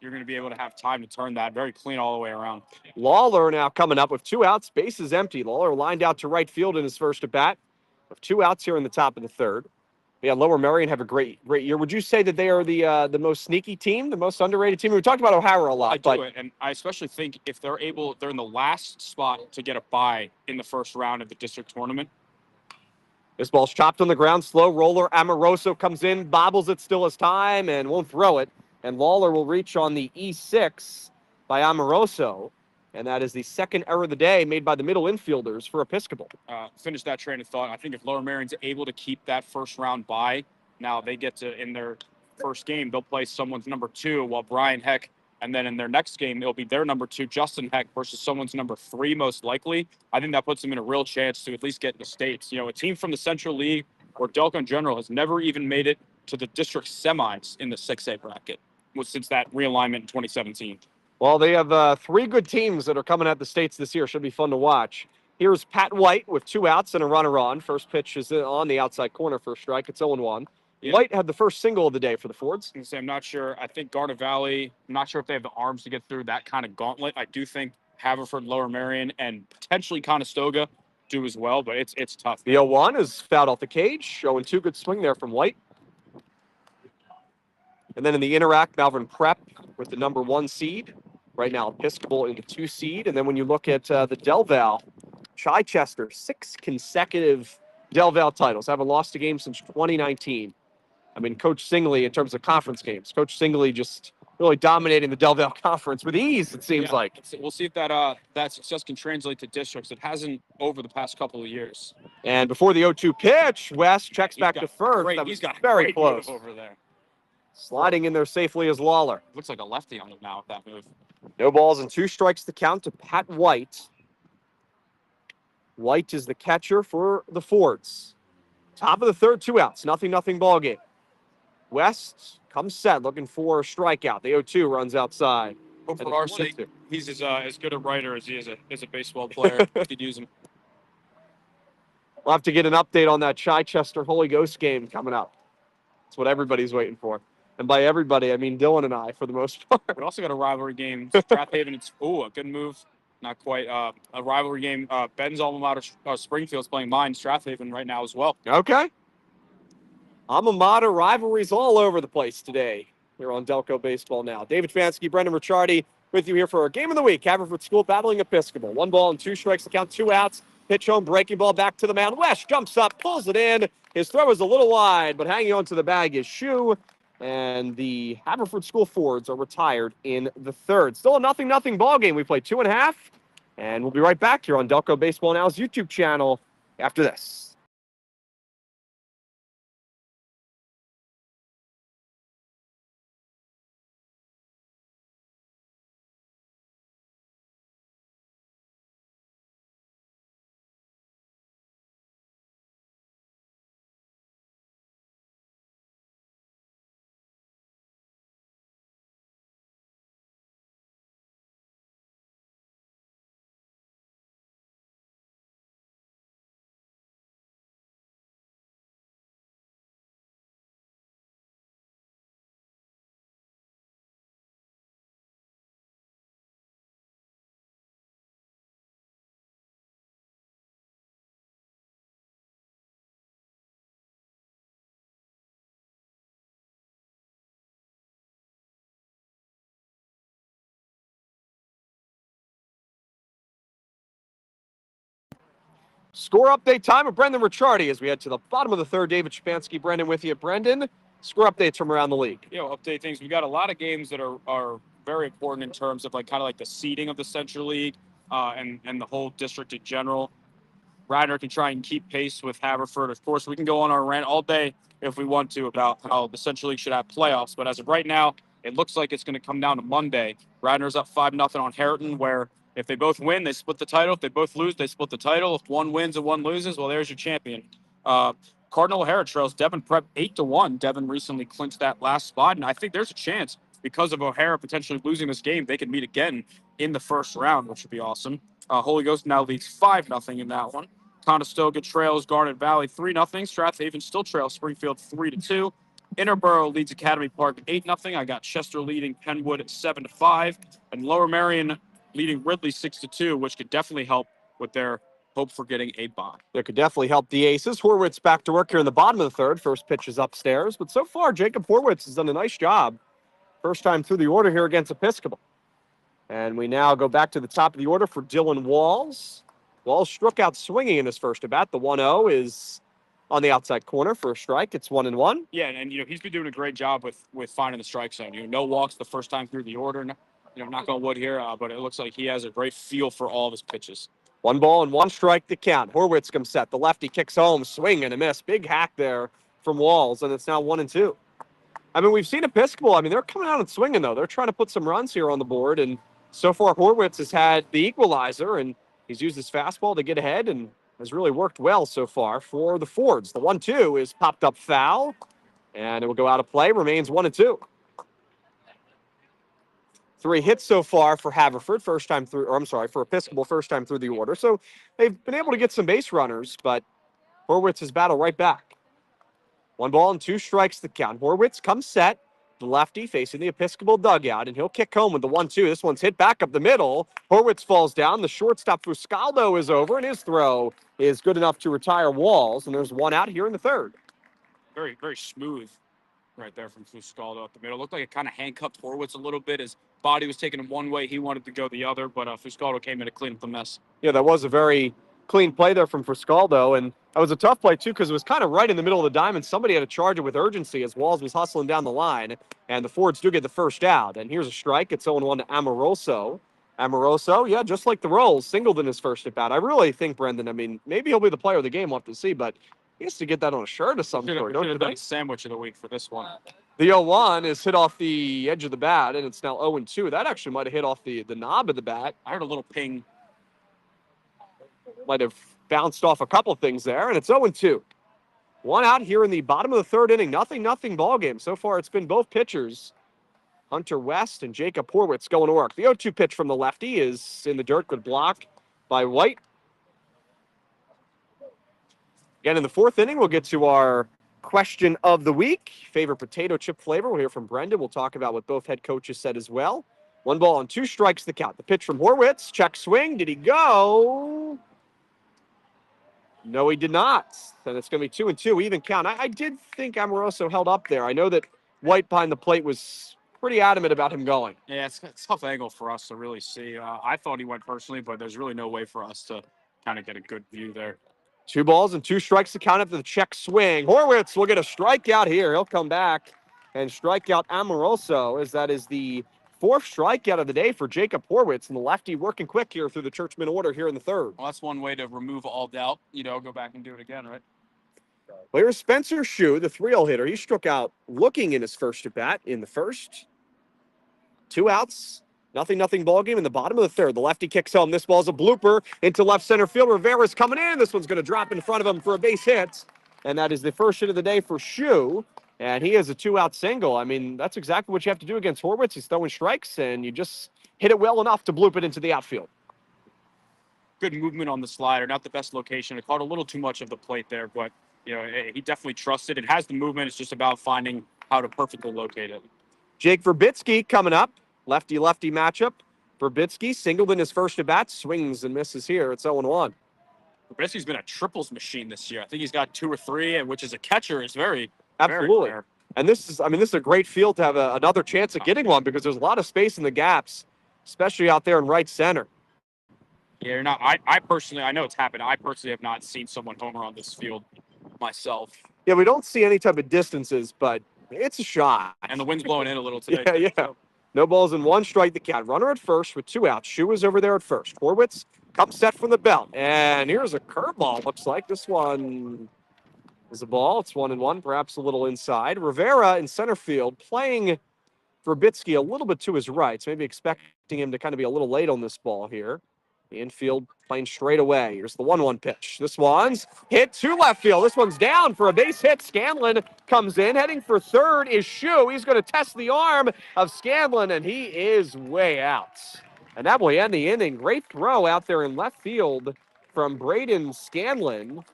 S4: you're going to be able to have time to turn that very clean all the way around.
S3: Lawler now coming up with 2 outs. Base is empty. Lawler lined out to right field in his first at bat. With 2 outs here in the top of the third. Yeah, Lower Merion have a great year. Would you say that they are the most sneaky team, the most underrated team? We talked about O'Hara a lot.
S4: I do, and I especially think if they're in the last spot to get a bye in the first round of the district tournament.
S3: This ball's chopped on the ground. Slow roller. Amoroso comes in, bobbles it still as time, and won't throw it. And Lawler will reach on the E6 by Amoroso. And that is the second error of the day made by the middle infielders for Episcopal.
S4: Finish that train of thought. I think if Lower Merion's able to keep that first round bye, now they get to, in their first game, they'll play someone's number 2 while Brian Heck, and then in their next game, it'll be their number 2, Justin Heck, versus someone's number 3, most likely. I think that puts them in a real chance to at least get in the States. You know, a team from the Central League or Delco in general has never even made it to the district semis in the 6A bracket since that realignment in 2017.
S3: Well, they have 3 good teams that are coming at the States this year. Should be fun to watch. Here's Pat White with 2 outs and a runner on. First pitch is on the outside corner for a strike. It's 0-1. Yeah. White had the first single of the day for the Fords.
S4: I'm not sure. I think Garnet Valley, I'm not sure if they have the arms to get through that kind of gauntlet. I do think Haverford, Lower Merion, and potentially Conestoga do as well, but it's tough.
S3: The 0-1 is fouled off the cage, showing 2 good swing there from White. And then in the interact, Malvern Prep with the number 1 seed. Right now, Episcopal in the 2 seed. And then when you look at the Del Val, Chichester, 6 consecutive Del Val titles. Haven't lost a game since 2019. I mean, Coach Singley, in terms of conference games, Coach Singley just really dominating the Del Val conference with ease, it seems like.
S4: We'll see if that success can translate to districts. It hasn't over the past couple of years.
S3: And before the 0-2 pitch, West checks back to first. That was very close.
S4: Over there.
S3: Sliding in there safely is Lawler.
S4: Looks like a lefty on him now with that move.
S3: No balls and 2 strikes to count to Pat White. White is the catcher for the Fords. Top of the third, 2 outs. 0-0 ball game. West comes set, looking for a strikeout. The 0-2 runs outside.
S4: Hope for our sake, he's as good a writer as he is a baseball player. You could use him.
S3: We'll have to get an update on that Chichester Holy Ghost game coming up. That's what everybody's waiting for. And by everybody, I mean Dylan and I, for the most part.
S4: We also got a rivalry game. Strathaven, it's a good move. Not quite. A rivalry game. Ben's alma mater, Springfield's playing mine, Strathaven, right now as well.
S3: Okay. Alma mater rivalries all over the place today here on Delco Baseball Now. David Fansky, Brendan Ricciardi with you here for our game of the week. Haverford School battling Episcopal. 1 ball and 2 strikes to count, 2 outs. Pitch home, breaking ball back to the mound. West jumps up, pulls it in. His throw is a little wide, but hanging on to the bag is Shu. And the Haverford School Fords are retired in the third. Still a 0-0 ball game. We played 2.5. And we'll be right back here on Delco Baseball Now's YouTube channel after this. Score update time with Brendan Ricciardi as we head to the bottom of the third. David Shapansky, Brendan with you. Brendan, score updates from around the league.
S4: Update things. We got a lot of games that are very important in terms of the seeding of the Central League and the whole district in general. Radnor can try and keep pace with Haverford. Of course, we can go on our rant all day if we want to about how the Central League should have playoffs. But as of right now, it looks like it's going to come down to Monday. Radnor's up 5-0 on Harriton, where if they both win, they split the title. If they both lose, they split the title. If one wins and one loses, well, there's your champion. Cardinal O'Hara trails Devon Prep 8-1. Devon recently clinched that last spot, and I think there's a chance because of O'Hara potentially losing this game, they can meet again in the first round, which would be awesome. Holy Ghost now leads 5-0 in that one. Conestoga trails Garnet Valley 3-0. Strathaven still trails Springfield 3-2. Interborough leads Academy Park 8-0. I got Chester leading Penwood 7-5, and Lower Merion leading Ridley 6-2, which could definitely help with their hope for getting a bye.
S3: That could definitely help the Aces. Horwitz back to work here in the bottom of the third. First pitch is upstairs, but so far Jacob Horwitz has done a nice job. First time through the order here against Episcopal. And we now go back to the top of the order for Dylan Walls. Walls struck out swinging in his first at bat. The 1-0 is on the outside corner for a strike. It's 1-1.
S4: Yeah, and he's been doing a great job with finding the strike zone. No walks the first time through the order. Knock on wood here, but it looks like he has a great feel for all of his pitches. 1-1 strike to count. Horwitz comes set. The lefty kicks home, swing and a miss. Big hack there from Walls, and it's now 1-2. I mean, we've seen Episcopal. I mean, they're coming out and swinging, though. They're trying to put some runs here on the board, and so far Horwitz has had the equalizer, and he's used his fastball to get ahead and has really worked well so far for the Fords. The 1-2 is popped up foul, and it will go out of play. Remains 1-2. 3 hits so far for Haverford, for Episcopal, first time through the order. So they've been able to get some base runners, but Horwitz has battled right back. 1-2 strikes the count. Horwitz comes set. The lefty facing the Episcopal dugout, and he'll kick home with the 1-2. This one's hit back up the middle. Horwitz falls down. The shortstop Fuscaldo is over, and his throw is good enough to retire Walls, and there's one out here in the third. Very, very smooth right there from Fuscaldo up the middle. Looked like it kind of handcuffed Horwitz a little bit. His body was taking him one way. He wanted to go the other, but Fuscaldo came in to clean up the mess.
S3: Yeah, that was a very clean play there from Fuscaldo, and that was a tough play, too, because it was kind of right in the middle of the diamond. Somebody had to charge it with urgency as Walls was hustling down the line, and the Fords do get the first out. And here's a strike. It's 0-1 to Amoroso. Amoroso, yeah, just like the Rolls, singled in his first at bat. I really think, Brendan, I mean, maybe he'll be the player of the game. We'll have to see, but he has to get that on a shirt of some sort.
S4: Should have done a sandwich of the week for this one.
S3: The 0-1 is hit off the edge of the bat, and it's now 0-2. That actually might have hit off the knob of the bat.
S4: I heard a little ping.
S3: Might have bounced off a couple things there, and it's 0-2. One out here in the bottom of the third inning. 0-0 ball game. So far, it's been both pitchers, Hunter West and Jacob Horwitz, going to work. The 0-2 pitch from the lefty is in the dirt, good block by White. Again, in the fourth inning, we'll get to our question of the week. Favorite potato chip flavor. We'll hear from Brendan. We'll talk about what both head coaches said as well. 1-2 strikes the count. The pitch from Horwitz. Check swing. Did he go? No, he did not. And it's going to be 2-2, even count. I did think Amoroso held up there. I know that White behind the plate was pretty adamant about him going.
S4: Yeah, it's a tough angle for us to really see. I thought he went personally, but there's really no way for us to kind of get a good view there.
S3: 2-2 strikes to count after the check swing. Horwitz will get a strikeout here. He'll come back and strike out Amoroso, as that is the fourth strikeout of the day for Jacob Horwitz, and the lefty working quick here through the Churchman order here in the third.
S4: Well, that's one way to remove all doubt. Go back and do it again, right?
S3: Well, here's Spencer Shue, the 3-0 hitter. He struck out looking in his first at bat in the first. 2 outs. 0-0 ball game in the bottom of the third. The lefty kicks home. This ball's a blooper into left center field. Rivera's coming in. This one's going to drop in front of him for a base hit. And that is the first hit of the day for Shue. And he has a 2-out single. I mean, that's exactly what you have to do against Horwitz. He's throwing strikes, and you just hit it well enough to bloop it into the outfield.
S4: Good movement on the slider. Not the best location. It caught a little too much of the plate there, but he definitely trusted. It has the movement. It's just about finding how to perfectly locate it.
S3: Jake Verbitsky coming up. Lefty-lefty matchup. Verbitsky singled in his first at bat. Swings and misses here. It's 0-1.
S4: Verbitsky's been a triples machine this year. I think he's got 2 or 3, and which as a catcher is very,
S3: absolutely.
S4: very rare.
S3: And this is a great field to have another chance at getting one, because there's a lot of space in the gaps, especially out there in right center.
S4: Yeah, you're not. I personally, I know it's happened. I personally have not seen someone homer on this field myself.
S3: Yeah, we don't see any type of distances, but it's a shot.
S4: And the wind's blowing in a little today.
S3: Yeah.
S4: So.
S3: No balls and 1 strike the count. Runner at first with 2 outs. Shue is over there at first. Horwitz comes set from the belt. And here's a curveball, looks like. This one is a ball. It's 1-1, perhaps a little inside. Rivera in center field playing Verbitsky a little bit to his right. So maybe expecting him to kind of be a little late on this ball here. The infield playing straight away. Here's the 1-1 pitch. This one's hit to left field. This one's down for a base hit. Scanlon comes in. Heading for third is Shue. He's going to test the arm of Scanlon, and he is way out. And that will end the inning. Great throw out there in left field from Braden Scanlon.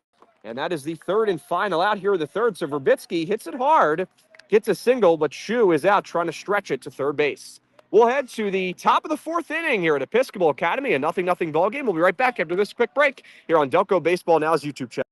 S3: And that is the third and final out here in the third. So Verbitsky hits it hard. gets a single, but Shu is out trying to stretch it to third base. We'll head to the top of the fourth inning here at Episcopal Academy, a 0-0 ball game. We'll be right back after this quick break here on Delco Baseball Now's YouTube channel.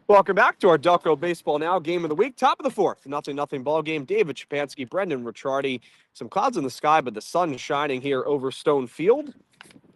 S3: Welcome back to our Delco Baseball Now game of the week. Top of the fourth, 0-0 ball game. David Shapansky, Brendan Ricciardi. Some clouds in the sky, but the sun shining here over Stone Field.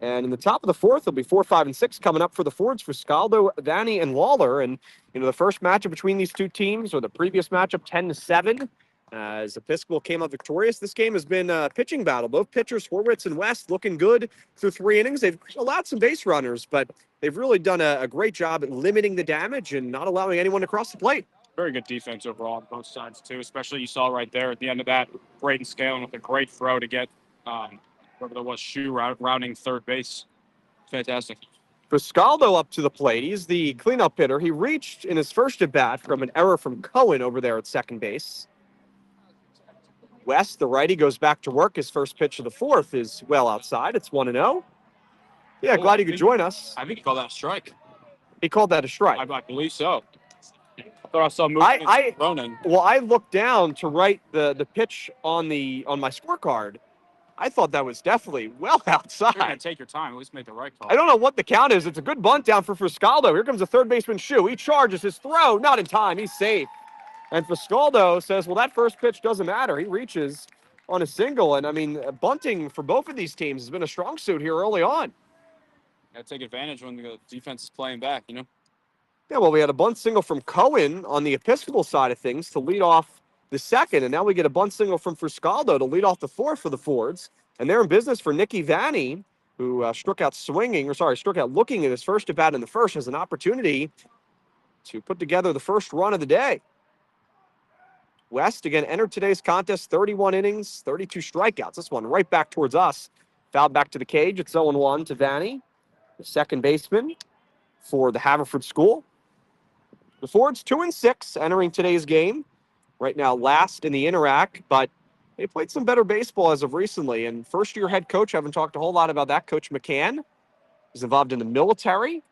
S3: And in the top of the fourth, there'll be 4, 5, and 6 coming up for the Fords for Scaldo, Vanny, and Lawler. And, the first matchup between these two teams, or the previous matchup, 10-7, as Episcopal came out victorious. This game has been a pitching battle. Both pitchers, Horwitz and West, looking good through 3 innings. They've allowed some base runners, but they've really done a great job at limiting the damage and not allowing anyone to cross the plate.
S4: Very good defense overall on both sides, too, especially you saw right there at the end of that, Braden Scaling with a great throw to get whoever that was, Shu rounding third base. Fantastic.
S3: Pascaldo up to the plate. He's the cleanup hitter. He reached in his first at-bat from an error from Cohen over there at second base. West, the righty, goes back to work. His first pitch of the fourth is well outside. It's 1-0. Yeah, glad you could join us.
S4: I think he called that a strike.
S3: He called that a strike.
S4: I believe so. I thought I saw movement running.
S3: Well, I looked down to write the pitch on my scorecard. I thought that was definitely well outside.
S4: You're gonna take your time. At least make the right call.
S3: I don't know what the count is. It's a good bunt down for Friscaldo. Here comes the third baseman, Shu. He charges his throw. Not in time. He's safe. And Friscaldo says, well, that first pitch doesn't matter. He reaches on a single. And, bunting for both of these teams has been a strong suit here early on.
S4: Got to take advantage when the defense is playing back,
S3: Yeah, well, we had a bunt single from Cohen on the Episcopal side of things to lead off the second, and now we get a bunt single from Friscaldo to lead off the fourth for the Fords. And they're in business for Nicky Vanny, who struck out looking at his first at-bat in the first, has an opportunity to put together the first run of the day. West, again, entered today's contest, 31 innings, 32 strikeouts. This one right back towards us. Fouled back to the cage. It's 0-1 to Vanny, the second baseman for the Haverford School. The Fords 2-6 entering today's game. Right now last in the Interac, but they played some better baseball as of recently. And first-year head coach, haven't talked a whole lot about that, Coach McCann. He's involved in the military.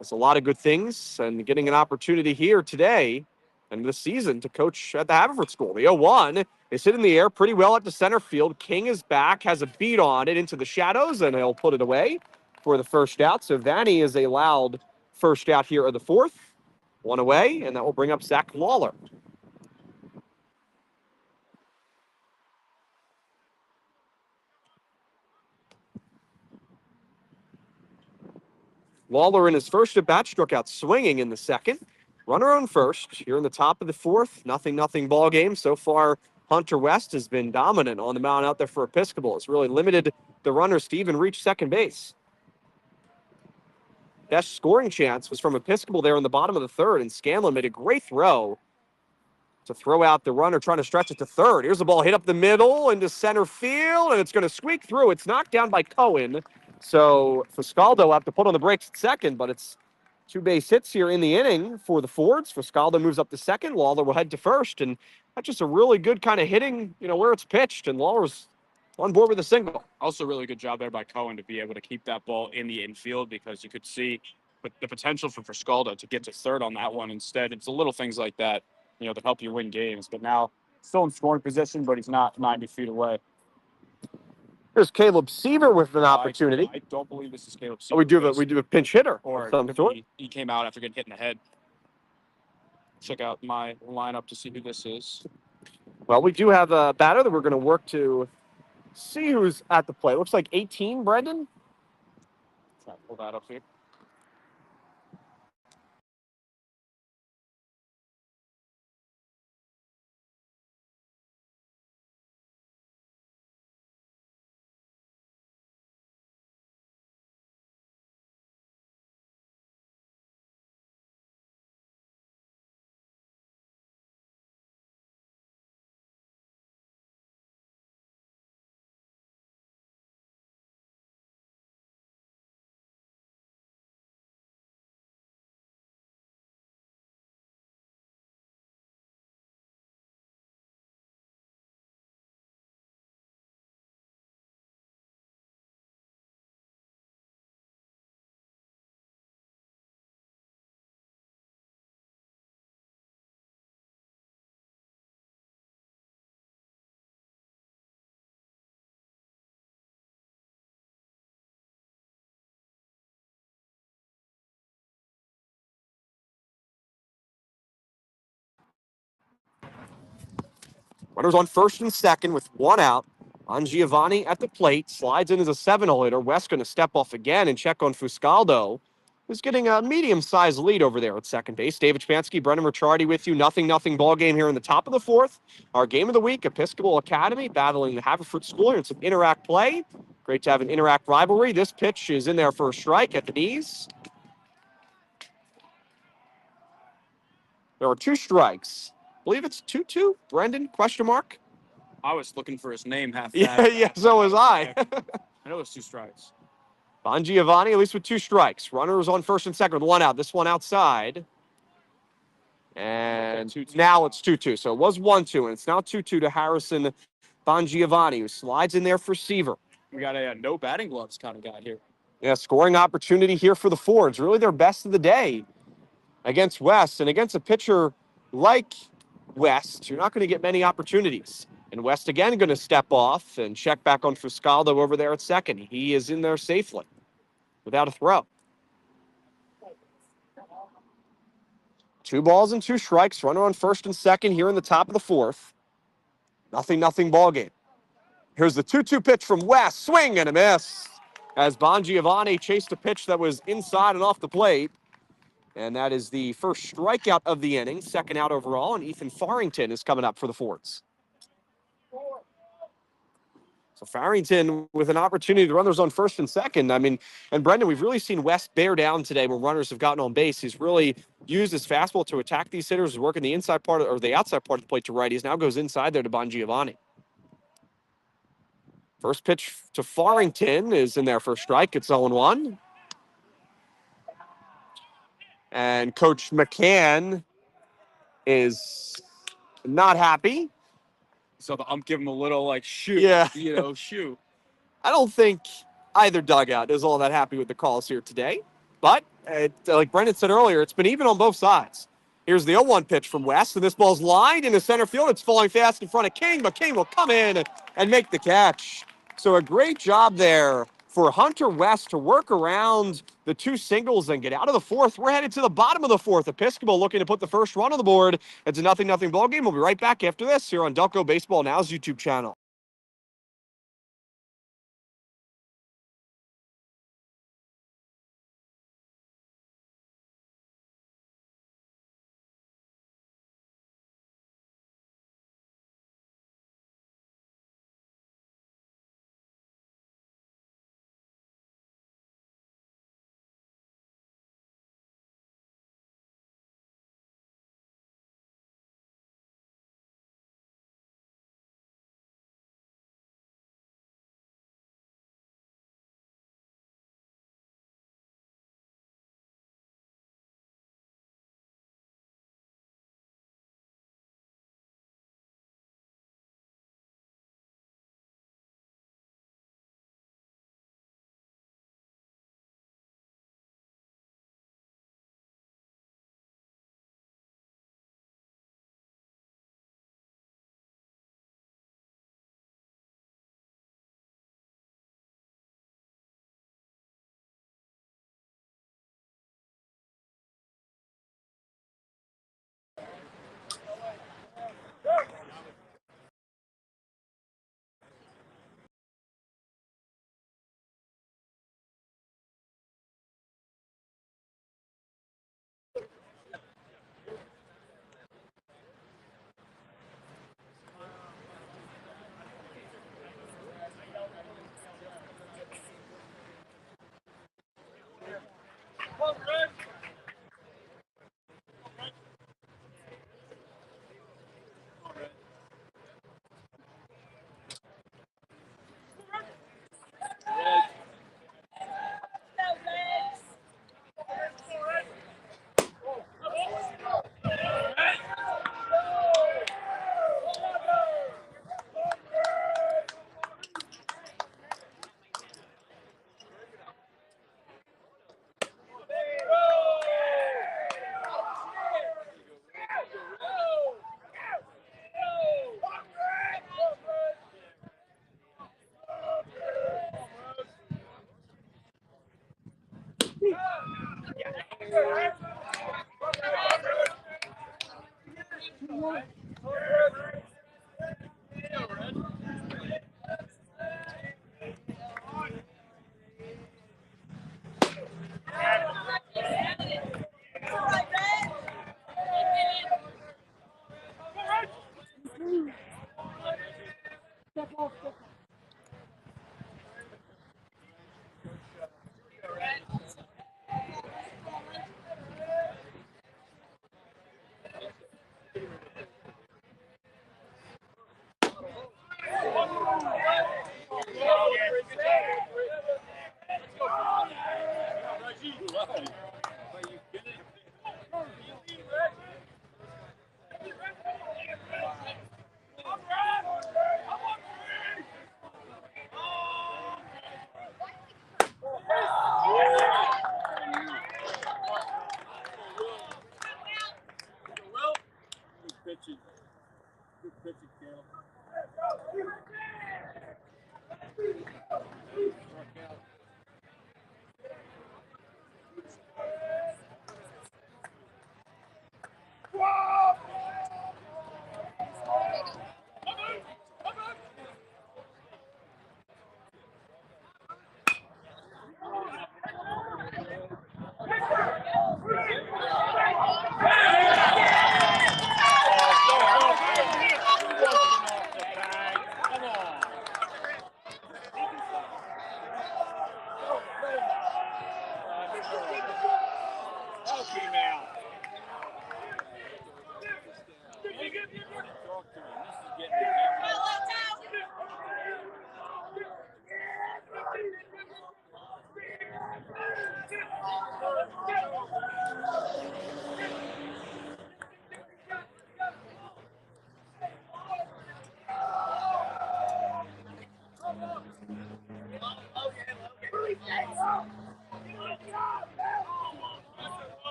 S3: That's a lot of good things. And getting an opportunity here today and this season to coach at the Haverford School. The 0-1 is hit in the air pretty well at the center field. King is back, has a beat on it into the shadows, and he'll put it away for the first out. So Vanny is allowed first out here of the fourth. One away, and that will bring up Zach Lawler. Lawler in his first at-bat struck out swinging in the second. Runner on first here in the top of the fourth. 0-0 ball game. So far, Hunter West has been dominant on the mound out there for Episcopal. It's really limited the runners to even reach second base. Best scoring chance was from Episcopal there in the bottom of the third, and Scanlon made a great throw to throw out the runner trying to stretch it to third. Here's the ball hit up the middle into center field, and it's going to squeak through. It's knocked down by Cohen. So Friscaldo will have to put on the brakes at second, but it's 2 base hits here in the inning for the Fords. Friscaldo moves up to second. Lawler will head to first, and that's just a really good kind of hitting, where it's pitched, and Lawler's on board with a single.
S4: Also, really good job there by Cohen to be able to keep that ball in the infield, because you could see the potential for Friscaldo to get to third on that one. Instead, it's the little things like that, that help you win games. But now still in scoring position, but he's not 90 feet away.
S3: Here's Caleb Seaver with an opportunity.
S4: I don't believe this is Caleb
S3: Oh,
S4: Seaver.
S3: we do a pinch hitter.
S4: Or
S3: of some sort.
S4: he came out after getting hit in the head. Check out my lineup to see who this is.
S3: Well, we do have a batter that we're going to work to see who's at the plate. Looks like 18, Brendan.
S4: Try to pull that up here.
S3: Runners on first and second with one out. On Giovanni at the plate, slides in as a 7-0 hitter. West going to step off again and check on Fuscaldo, who's getting a medium-sized lead over there at second base. David Spansky, Brendan Ricciardi with you. 0-0 ball game here in the top of the fourth. Our game of the week, Episcopal Academy battling the Haverford School here in some Interact play. Great to have an Interact rivalry. This pitch is in there for a strike at the knees. There are 2 strikes. I believe it's 2-2. Brendan, question mark?
S4: I was looking for his name half
S3: Yeah,
S4: that.
S3: yeah, so was I.
S4: I know it's 2 strikes.
S3: Bon Giovanni, at least with 2 strikes. Runners on first and second with 1 out. This one outside. And
S4: Okay, 2-2.
S3: now it's 2-2. So it was 1-2, and it's now 2-2 to Harrison Bon Giovanni, who slides in there for Seaver.
S4: We got a no batting gloves kind of guy here.
S3: Yeah, scoring opportunity here for the Fords. Really their best of the day against West. And against a pitcher like West, you're not going to get many opportunities. And West again going to step off and check back on Fuscaldo over there at second. He is in there safely without a throw. 2 balls and 2 strikes. Runner on first and second here in the top of the fourth. 0-0 ball game. Here's the 2-2 pitch from West. Swing and a miss as Bon Giovanni chased a pitch that was inside and off the plate. And that is the first strikeout of the inning, 2nd out overall, and Ethan Farrington is coming up for the Fords. So Farrington with an opportunity to runners on first and second. I mean, and Brendan, we've really seen West bear down today when runners have gotten on base. He's really used his fastball to attack these hitters, he's working the inside part or the outside part of the plate to righties. Now goes inside there to Bon Giovanni. First pitch to Farrington is in there for a strike. It's 0-1. And Coach McCann is not happy.
S4: So the ump give him a little like shoot.
S3: Yeah.
S4: Shoot.
S3: I don't think either dugout is all that happy with the calls here today. But like Brendan said earlier, it's been even on both sides. Here's the 0-1 pitch from West, and this ball's lined into center field. It's falling fast in front of King, but King will come in and make the catch. So a great job there for Hunter West to work around the 2 singles and get out of the fourth. We're headed to the bottom of the fourth. Episcopal looking to put the first run on the board. It's a 0-0 ball game. We'll be right back after this here on Delco Baseball Now's YouTube channel.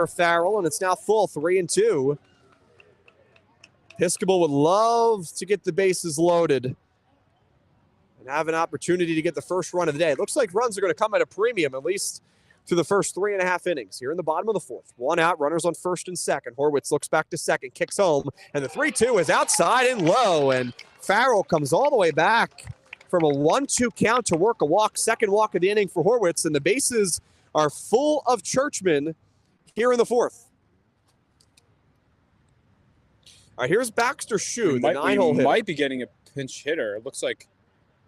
S3: Farrell, and it's now full 3-2. Episcopal would love to get the bases loaded and have an opportunity to get the first run of the day. It looks like runs are going to come at a premium, at least to the first 3.5 innings. Here in the bottom of the fourth. One out, runners on first and second. Horwitz looks back to second, kicks home, and the 3-2 is outside and low, and Farrell comes all the way back from a 1-2 count to work a walk, second walk of the inning for Horwitz, and the bases are full of Churchmen here in the fourth. All right, here's Baxter Shue, the 9-hole hitter.
S4: Might be getting a pinch hitter. It looks like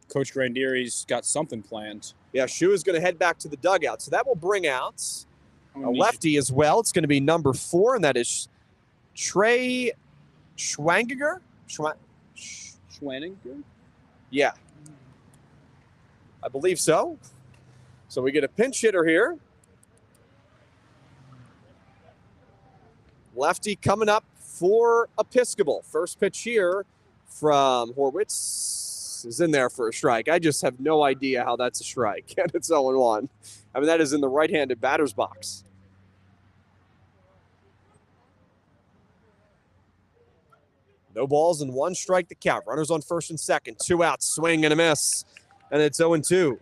S4: Coach Grandieri's got something planned.
S3: Yeah, Shue is going to head back to the dugout, so that will bring out a lefty as well. It's going to be number 4, and that is Trey Schwangiger.
S4: Schwanginger?
S3: Yeah, I believe so. So we get a pinch hitter here. Lefty coming up for Episcopal. First pitch here from Horwitz is in there for a strike. I just have no idea how that's a strike, and it's 0-1. I mean, that is in the right-handed batter's box. No balls and 1 strike to count. Runners on first and second. 2 outs, swing and a miss, and it's 0-2.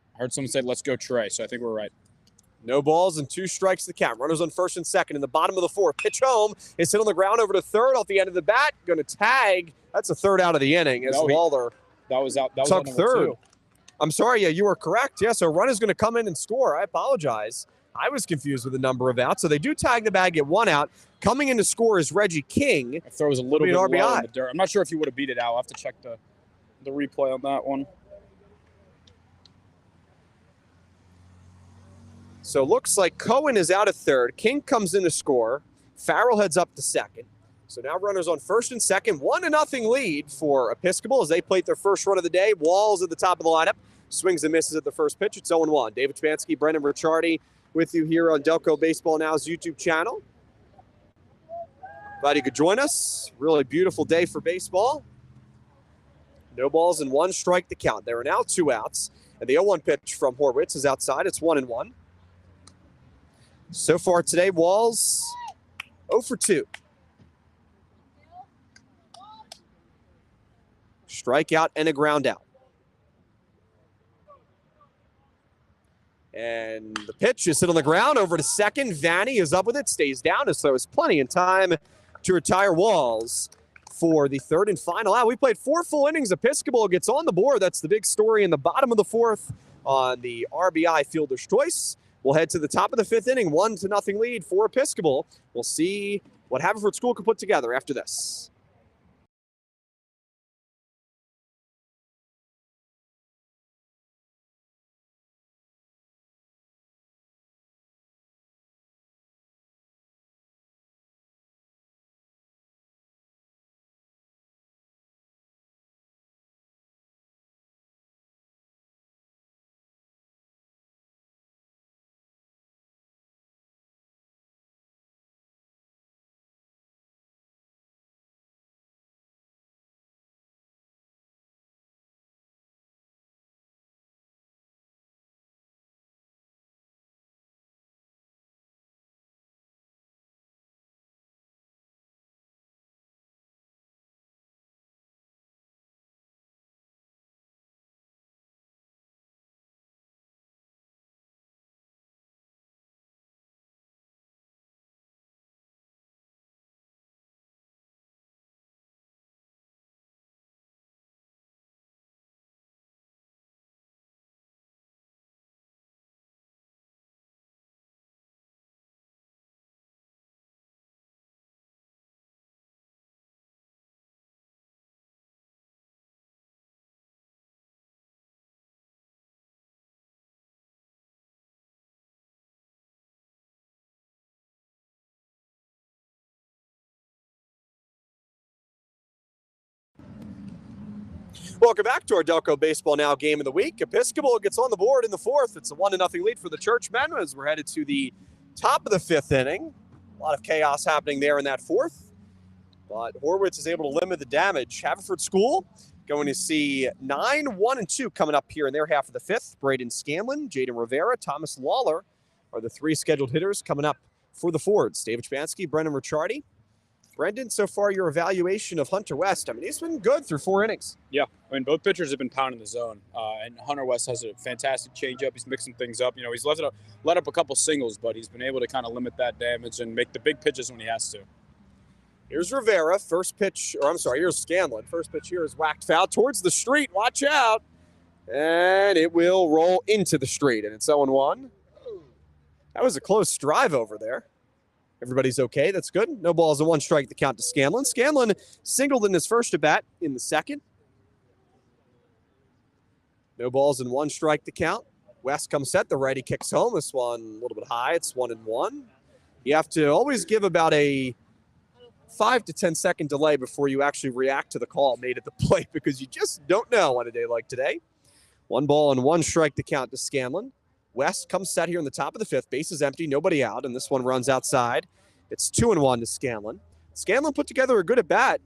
S4: I heard someone say, let's go Trey, so I think we're right.
S3: No balls and 2 strikes to count. Runners on first and second in the bottom of the fourth. Pitch home. It's hit on the ground over to third off the end of the bat. Going to tag. That's a third out of the inning as Lawler
S4: that was out. That was
S3: took
S4: out
S3: third.
S4: 2.
S3: I'm sorry. Yeah, you were correct. Yeah, so run is going to come in and score. I apologize. I was confused with the number of outs. So they do tag the bag, get 1 out. Coming in to score is Reggie King.
S4: That throw was a little bit
S3: RBI.
S4: low in the dirt. I'm not sure if he would have beat it out. I'll have to check the replay on that one.
S3: So looks like Cohen is out at third. King comes in to score. Farrell heads up to second. So now runners on first and second. 1-0 lead for Episcopal as they plate their first run of the day. Walls at the top of the lineup. Swings and misses at the first pitch. It's 0-1. David Chmansky, Brendan Ricciardi with you here on Delco Baseball Now's YouTube channel. Glad you could join us. Really beautiful day for baseball. No balls and 1 strike to count. There are now 2 outs. And the 0-1 pitch from Horwitz is outside. It's 1-1. So far today, Walls 0 for 2. Strikeout and a ground out. And the pitch is hit on the ground over to second. Vanny is up with it, stays down as there is plenty of time to retire Walls for the third and final out. We played 4 full innings. Episcopal gets on the board. That's the big story in the bottom of the fourth on the RBI Fielder's Choice. We'll head to the top of the 5th inning, 1-0 lead for Episcopal. We'll see what Haverford School can put together after this. Welcome back to our Delco Baseball Now game of the week. Episcopal gets on the board in the fourth. It's a 1-0 lead for the Churchmen as we're headed to the top of the fifth inning. A lot of chaos happening there in that fourth, but Horwitz is able to limit the damage. Haverford School going to see 9-1-2 coming up here in their half of the fifth. Braden Scanlon, Jaidyn Rivera, Thomas Lawler are the three scheduled hitters coming up for the Fords. David Spansky, Brendan Ricciardi. Brendan, so far your evaluation of Hunter West, I mean, he's been good through 4 innings.
S4: Yeah, I mean, both pitchers have been pounding the zone, and Hunter West has a fantastic changeup. He's mixing things up. You know, he's let up a couple singles, but he's been able to kind of limit that damage and make the big pitches when he has to.
S3: Here's Rivera, here's Scanlon. First pitch here is whacked foul towards the street. Watch out. And it will roll into the street, and it's 0-1. That was a close drive over there. Everybody's okay. That's good. No balls and 1 strike to count to Scanlon. Scanlon singled in his first at-bat in the second. No balls and 1 strike to count. West comes set. The righty kicks home. This one a little bit high. It's 1-1. You have to always give about a 5 to 10 second delay before you actually react to the call made at the plate because you just don't know on a day like today. 1 ball and 1 strike to count to Scanlon. West comes set here in the top of the fifth. Base is empty, nobody out, and this one runs outside. It's 2-1 to Scanlon. Scanlon put together a good at-bat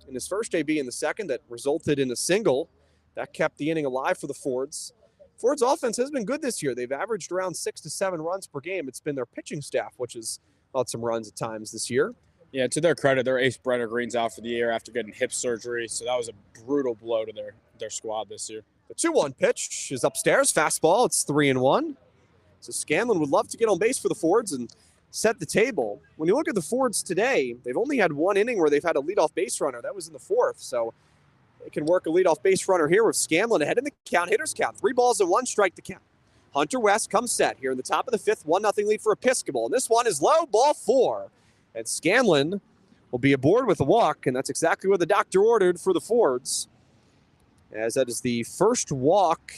S3: in his first AB in the second that resulted in a single. That kept the inning alive for the Fords. Fords' offense has been good this year. They've averaged around 6 to 7 runs per game. It's been their pitching staff, which has allowed some runs at times this year.
S4: Yeah, to their credit, their ace Brenner Green's out for the year after getting hip surgery, so that was a brutal blow to their squad this year.
S3: The 2-1 pitch is upstairs. Fastball. It's 3-1. So Scanlon would love to get on base for the Fords and set the table. When you look at the Fords today, they've only had 1 inning where they've had a leadoff base runner. That was in the fourth. So they can work a leadoff base runner here with Scanlon ahead in the hitters count. 3 balls and 1 strike to count. Hunter West comes set here in the top of the fifth. 1-0 lead for Episcopal. And this one is low, ball 4. And Scanlon will be aboard with a walk. And that's exactly what the doctor ordered for the Fords, as that is the first walk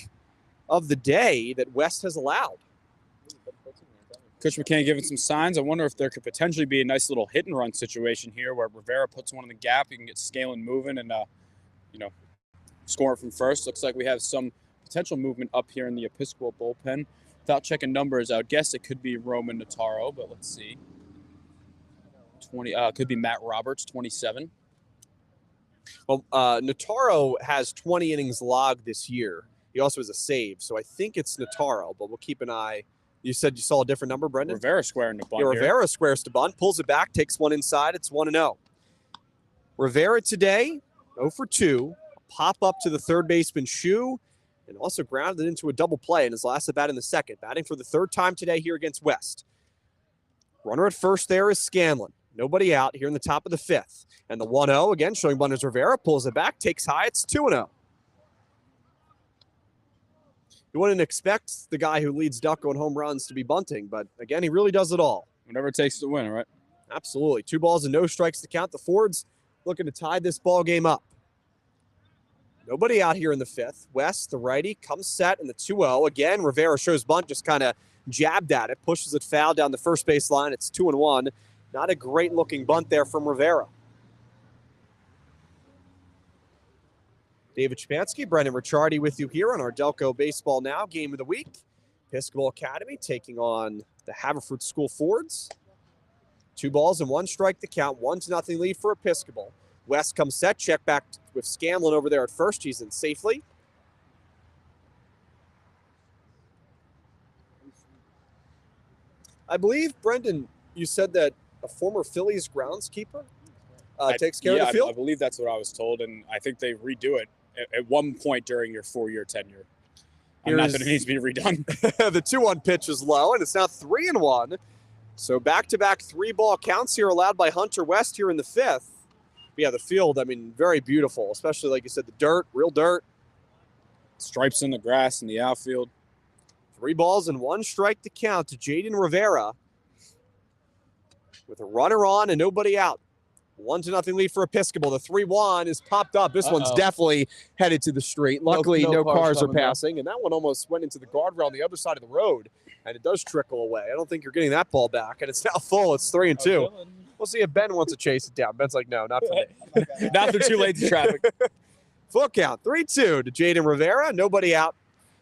S3: of the day that West has allowed.
S4: Coach McCann giving some signs. I wonder if there could potentially be a nice little hit-and-run situation here where Rivera puts one in the gap. You can get Scanlon moving and, scoring from first. Looks like we have some potential movement up here in the Episcopal bullpen. Without checking numbers, I would guess it could be Roman Notaro, but let's see. Could be Matt Roberts, 27.
S3: Well, Notaro has 20 innings logged this year. He also has a save, so I think it's Notaro, but we'll keep an eye. You said you saw a different number, Brendan?
S4: Rivera squaring to bunt.
S3: Yeah, Rivera squares to bunt, pulls it back, takes one inside. It's 1-0. Rivera today, 0 for 2. Pop up to the third baseman Shu, and also grounded into a double play in his last at bat in the second. Batting for the third time today here against West. Runner at first there is Scanlon. Nobody out here in the top of the fifth. And the 1-0, again, showing bunt is Rivera, pulls it back, takes high. It's 2-0. You wouldn't expect the guy who leads Delco in home runs to be bunting, but again, he really does it all.
S4: Whatever it takes to win, right?
S3: Absolutely. 2 balls and no strikes to count. The Fords looking to tie this ball game up. Nobody out here in the fifth. West, the righty, comes set in the 2-0. Again, Rivera shows bunt, just kind of jabbed at it, pushes it foul down the first base line. It's 2-1. Not a great-looking bunt there from Rivera. David Spansky, Brendan Ricciardi with you here on our Delco Baseball Now game of the week. Episcopal Academy taking on the Haverford School Fords. 2 balls and 1 strike to count. 1-0 lead for Episcopal. West comes set. Check back with Scanlon over there at first. He's in safely. I believe, Brendan, you said that a former Phillies groundskeeper takes care of the field?
S4: I believe that's what I was told, and I think they redo it at one point during your 4-year tenure. Not that it needs to be redone.
S3: The 2-1 pitch is low, and it's now 3-1. So back-to-back 3-ball counts here allowed by Hunter West here in the fifth. But yeah, the field, I mean, very beautiful, especially, like you said, the dirt, real dirt.
S4: Stripes in the grass in the outfield.
S3: 3 balls and 1 strike to count to Jaidyn Rivera with a runner on and nobody out. 1-0 lead for Episcopal. The 3-1 is popped up. This one's definitely headed to the street. Luckily, no cars are passing, and that one almost went into the guardrail on the other side of the road, and it does trickle away. I don't think you're getting that ball back, and it's now full. It's 3-2. We'll see if Ben wants to chase it down. Ben's like, no, not for me.
S4: Not through 2 lanes of traffic.
S3: Full count, 3-2 to Jaidyn Rivera. Nobody out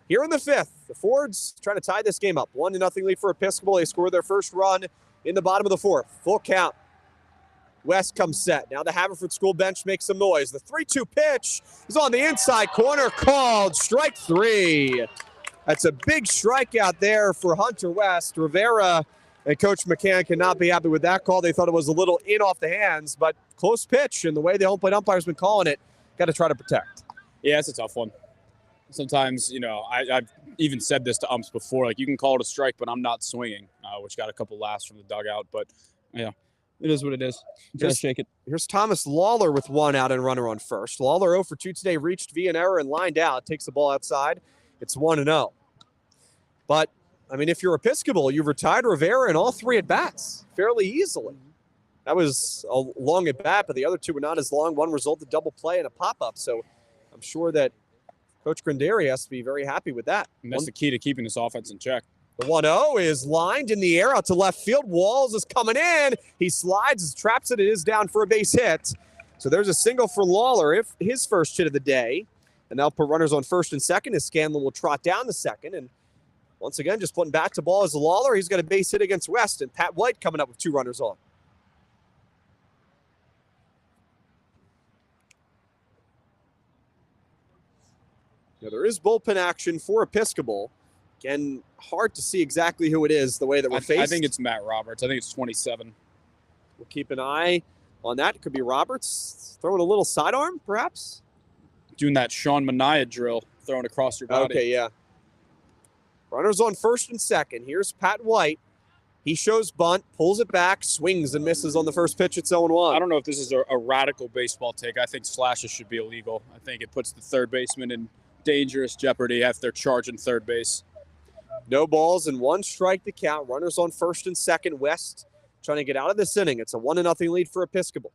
S3: here in the fifth. The Fords trying to tie this game up. 1-0 lead for Episcopal. They score their first run in the bottom of the fourth. Full count. West comes set. Now the Haverford School bench makes some noise. The 3-2 pitch is on the inside corner, called strike 3. That's a big strikeout there for Hunter West. Rivera and Coach McCann cannot be happy with that call. They thought it was a little in off the hands, but close pitch, and the way the home plate umpire's been calling it, got to try to protect.
S4: Yeah, it's a tough one. Sometimes, I've even said this to umps before, like, you can call it a strike, but I'm not swinging, which got a couple laughs from the dugout. But, yeah, it is what it is. Just shake it.
S3: Here's Thomas Lawler with one out and runner on first. Lawler 0 for 2 today, reached via an error and lined out. Takes the ball outside. It's 1-0. But, I mean, if you're Episcopal, you've retired Rivera in all 3 at-bats fairly easily. That was a long at-bat, but the other 2 were not as long. One resulted double play and a pop-up. So I'm sure that Coach Granderi has to be very happy with that.
S4: And that's the key to keeping this offense in check.
S3: The 1-0 is lined in the air out to left field. Walls is coming in. He slides, traps it. It is down for a base hit. So there's a single for Lawler, if his first hit of the day. And they'll put runners on first and second as Scanlon will trot down the second. And once again, just putting back to ball is Lawler. He's got a base hit against West. And Pat White coming up with 2 runners on. Now, there is bullpen action for Episcopal. Again, hard to see exactly who it is the way that we're faced.
S4: I think it's Matt Roberts. I think it's 27.
S3: We'll keep an eye on that. It could be Roberts throwing a little sidearm, perhaps.
S4: Doing that Sean Mania drill, throwing across your body.
S3: Okay, yeah. Runners on first and second. Here's Pat White. He shows bunt, pulls it back, swings and misses on the first pitch. It's 0-1.
S4: I don't know if this is a radical baseball take. I think slashes should be illegal. I think it puts the third baseman in dangerous jeopardy if they're charging third base.
S3: No balls and 1 strike to count. Runners on first and second. West trying to get out of this inning. It's a 1-0 lead for Episcopal.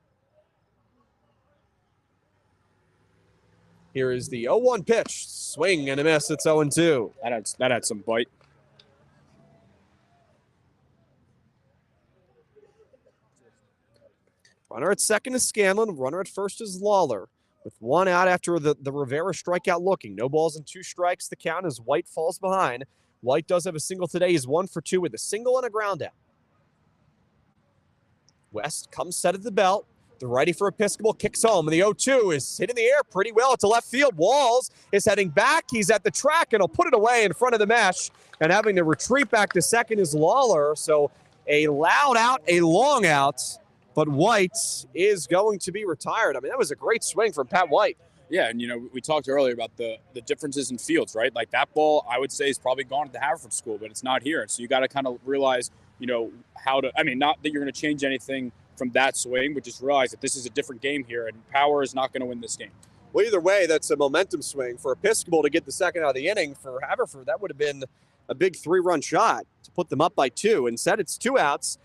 S3: Here is the 0-1 pitch. Swing and a miss. It's 0-2.
S4: That had some bite.
S3: Runner at second is Scanlon. Runner at first is Lawler. With 1 out after the Rivera strikeout looking. No balls and 2 strikes. The count as White falls behind. White does have a single today. He's 1 for 2 with a single and a ground out. West comes set at the belt. The righty for Episcopal kicks home. And the 0-2 is hit in the air pretty well to left field. Walls is heading back. He's at the track and he'll put it away in front of the mesh. And having to retreat back to second is Lawler. So a loud out, a long out. But White is going to be retired. I mean, that was a great swing from Pat White.
S4: Yeah, and, we talked earlier about the differences in fields, right? Like, that ball, I would say, is probably gone at the Haverford School, but it's not here. So you got to kind of realize, how to – I mean, not that you're going to change anything from that swing, but just realize that this is a different game here, and power is not going to win this game.
S3: Well, either way, that's a momentum swing. For Episcopal to get the second out of the inning, for Haverford, that would have been a big 3-run shot to put them up by 2. Instead, it's 2 outs.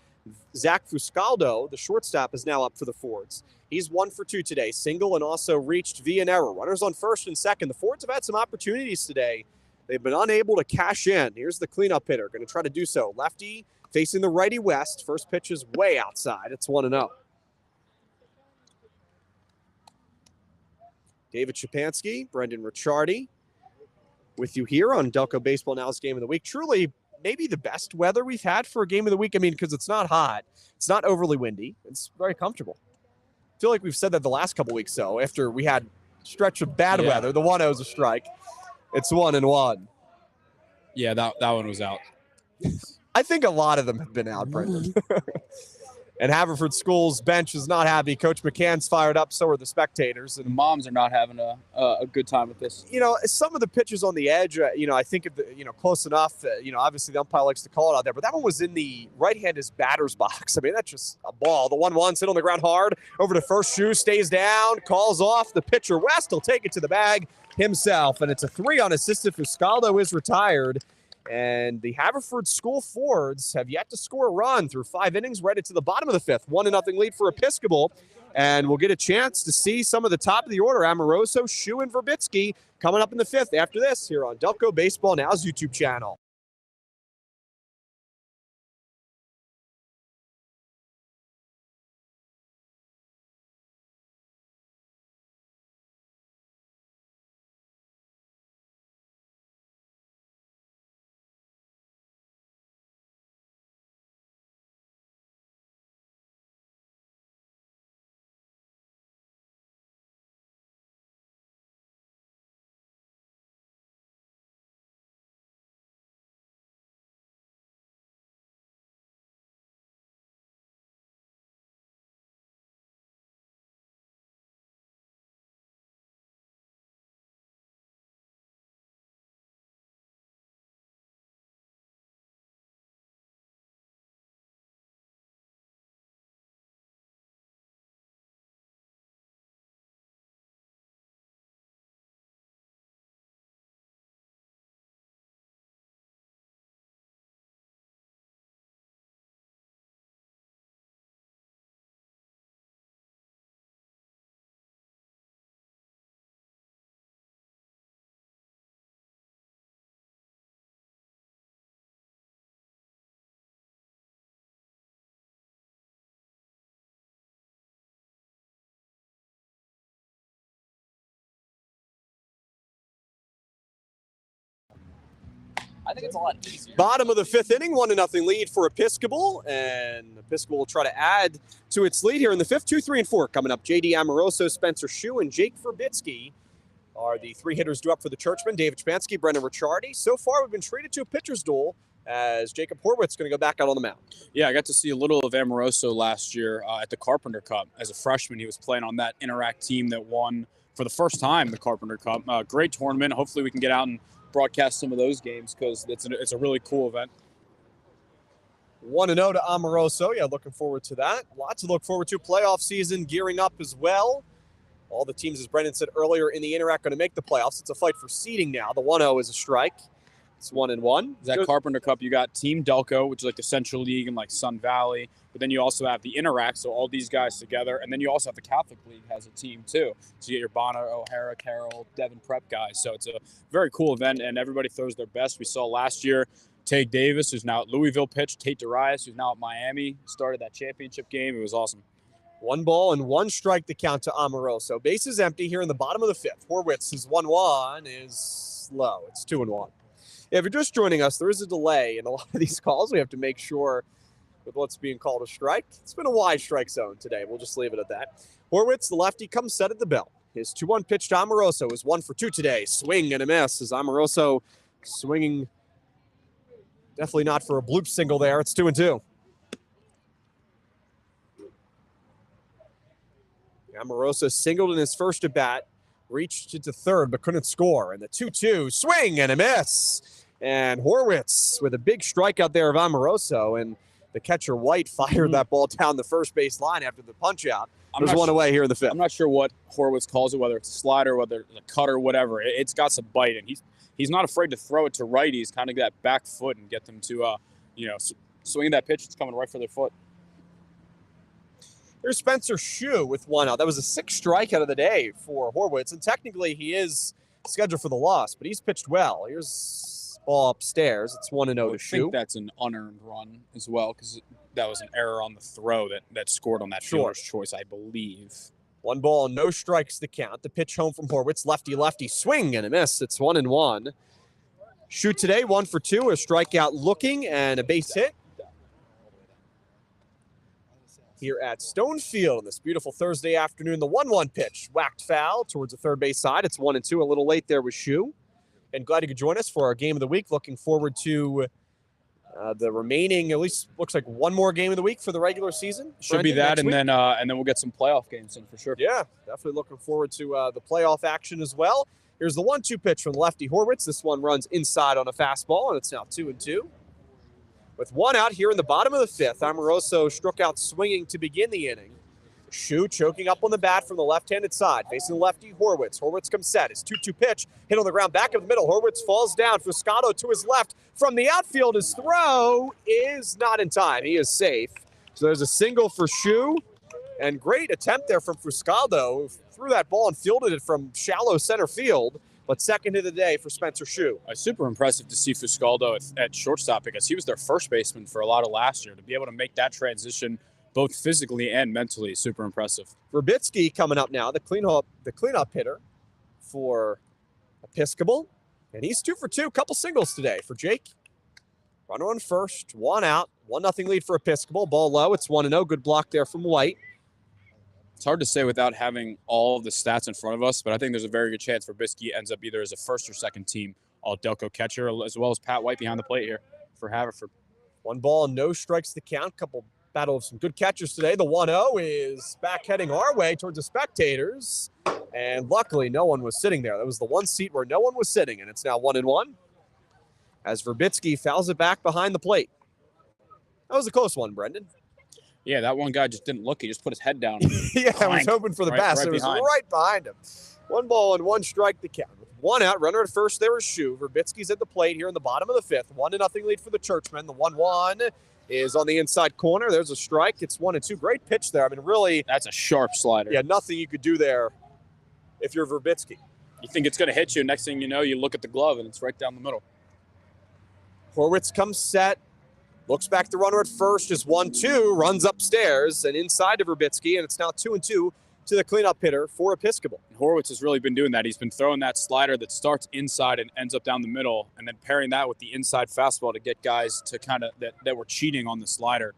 S3: Zach Fuscaldo, the shortstop, is now up for the Fords. He's 1 for 2 today, single and also reached via an error. Runners on first and second. The Fords have had some opportunities today. They've been unable to cash in. Here's the cleanup hitter, going to try to do so. Lefty facing the righty West. First pitch is way outside. It's 1-0. David Shapansky, Brendan Ricciardi, with you here on Delco Baseball Now's Game of the Week. Truly, maybe the best weather we've had for a game of the week. I mean, because it's not hot. It's not overly windy. It's very comfortable. I feel like we've said that the last couple weeks, though. After we had a stretch of bad weather, the 1-0 is a strike. It's 1-1.
S4: Yeah, that one was out.
S3: I think a lot of them have been out, Brendan. And Haverford School's bench is not happy. Coach McCann's fired up, so are the spectators. And
S4: the moms are not having a good time with this.
S3: Some of the pitches on the edge, I think, close enough. Obviously the umpire likes to call it out there, but that one was in the right-handed batter's box. I mean, that's just a ball. The 1-1's hit on the ground hard. Over to first shoe, stays down, calls off the pitcher. West will take it to the bag himself, and it's a 3 unassisted. Fuscaldo is retired. And the Haverford School Fords have yet to score a run through 5 innings, right into the bottom of the 5th. 1-0 lead for Episcopal. And we'll get a chance to see some of the top of the order, Amoroso, Shu, and Verbitsky, coming up in the 5th after this here on Delco Baseball Now's YouTube channel.
S1: I think it's a lot easier.
S3: Bottom of the fifth inning, 1-0 lead for Episcopal, and Episcopal will try to add to its lead here in the fifth. 2, 3, and 4 coming up. J.D. Amoroso, Spencer Shue, and Jake Verbitsky are the three hitters due up for the Churchmen. David Spansky, Brendan Ricciardi. So far, we've been treated to a pitcher's duel as Jacob Horwitz is going to go back out on the mound.
S4: Yeah, I got to see a little of Amoroso last year at the Carpenter Cup. As a freshman, he was playing on that Interact team that won for the first time the Carpenter Cup. Great tournament. Hopefully we can get out and broadcast some of those games because it's a really cool event.
S3: 1-0 to Amoroso. Yeah, looking forward to that. Lots to look forward to. Playoff season gearing up as well. All the teams, as Brendan said earlier, in the Interact going to make the playoffs. It's a fight for seeding now. The 1-0 is a strike. It's 1-1.
S4: That Carpenter Cup, you got Team Delco, which is like the Central League and like Sun Valley. But then you also have the Interact, so all these guys together. And then you also have the Catholic League has a team too. So you get your Bonner, O'Hara, Carroll, Devon Prep guys. So it's a very cool event, and everybody throws their best. We saw last year Tate Davis, who's now at Louisville, pitched. Tate Darius, who's now at Miami, started that championship game. It was awesome.
S3: 1 ball and 1 strike to count to Amoroso. Bases empty here in the bottom of the fifth. Horwitz's 1-1 is low. It's 2-1. If you're just joining us, there is a delay in a lot of these calls. We have to make sure with what's being called a strike. It's been a wide strike zone today. We'll just leave it at that. Horwitz, the lefty, comes set at the belt. His 2-1 pitch to Amoroso is 1 for 2 today. Swing and a miss as Amoroso swinging. Definitely not for a bloop single there. It's 2-2. Amoroso singled in his first at bat, reached it to third but couldn't score. And the 2-2 swing and a miss. And Horwitz with a big strikeout there of Amoroso, and the catcher White fired that ball down the first base line after the punch out. There's one away here in the fifth.
S4: I'm not sure what Horwitz calls it, whether it's a slider, whether it's a cutter, whatever. It's got some bite, and he's not afraid to throw it to righties, kind of that back foot and get them to swing that pitch. It's coming right for their foot.
S3: Here's Spencer Shue with 1 out. That was a 6th strikeout of the day for Horwitz, and technically he is scheduled for the loss, but he's pitched well. Here's ball upstairs. It's 1-0 to Shue.
S4: I think that's an unearned run as well, because that was an error on the throw that scored on that fielder's choice, I believe.
S3: 1 ball, no strikes to count. The pitch home from Horwitz. Lefty, swing and a miss. It's 1-1. Shue today, 1 for 2, a strikeout looking and a base hit. Here at Stonefield on this beautiful Thursday afternoon, the 1-1 pitch, whacked foul towards the third base side. It's 1-2, a little late there with Shue. And glad you could join us for our game of the week. Looking forward to the remaining, at least looks like one more game of the week for the regular season.
S4: Should be that, and then we'll get some playoff games in for sure.
S3: Yeah, definitely looking forward to the playoff action as well. Here's the 1-2 pitch from lefty Horwitz. This one runs inside on a fastball, and it's now 2-2. With 1 out here in the bottom of the fifth, Amoroso struck out swinging to begin the inning. Shue choking up on the bat from the left-handed side, facing the lefty Horwitz. Horwitz comes set. His 2-2 pitch hit on the ground back of the middle. Horwitz falls down. Fuscato to his left from the outfield. His throw is not in time. He is safe. So there's a single for Shue, and great attempt there from Fuscato, who threw that ball and fielded it from shallow center field. But second of the day for Spencer Shue.
S4: Super impressive to see Fuscato at shortstop, because he was their first baseman for a lot of last year. To be able to make that transition both physically and mentally, super impressive.
S3: Verbitsky coming up now, the cleanup hitter for Episcopal. And he's 2 for 2, couple singles today for Jake. Runner on first, 1 out, 1-0 lead for Episcopal. Ball low, it's 1-0. Good block there from White.
S4: It's hard to say without having all of the stats in front of us, but I think there's a very good chance Verbitsky ends up either as a first or second team All-Delco catcher, as well as Pat White behind the plate here for Haverford.
S3: 1 ball, no strikes to count. Couple battle of some good catchers today. The 1-0 is back heading our way towards the spectators, and luckily no one was sitting there. That was the one seat where no one was sitting, and it's now 1-1 as Verbitsky fouls it back behind the plate. That was a close one, Brendan.
S4: Yeah, that one guy just didn't look. He just put his head down.
S3: Yeah, I was hoping for the best. It was right behind him. 1 ball and 1 strike to count. With 1 out, runner at first, there is Shue. Verbitsky's at the plate here in the bottom of the fifth. 1-0 lead for the Churchmen. The 1-1 is on the inside corner. There's a strike. It's 1-2. Great pitch there. I mean, really.
S4: That's a sharp slider.
S3: Yeah, nothing you could do there if you're Verbitsky.
S4: You think it's going to hit you. Next thing you know, you look at the glove, and it's right down the middle.
S3: Horwitz comes set. Looks back the runner at first, is 1-2, runs upstairs and inside to Verbitsky, and it's now 2-2. to the cleanup hitter for Episcopal.
S4: And Horwitz has really been doing that. He's been throwing that slider that starts inside and ends up down the middle, and then pairing that with the inside fastball to get guys to kind of that were cheating on the slider.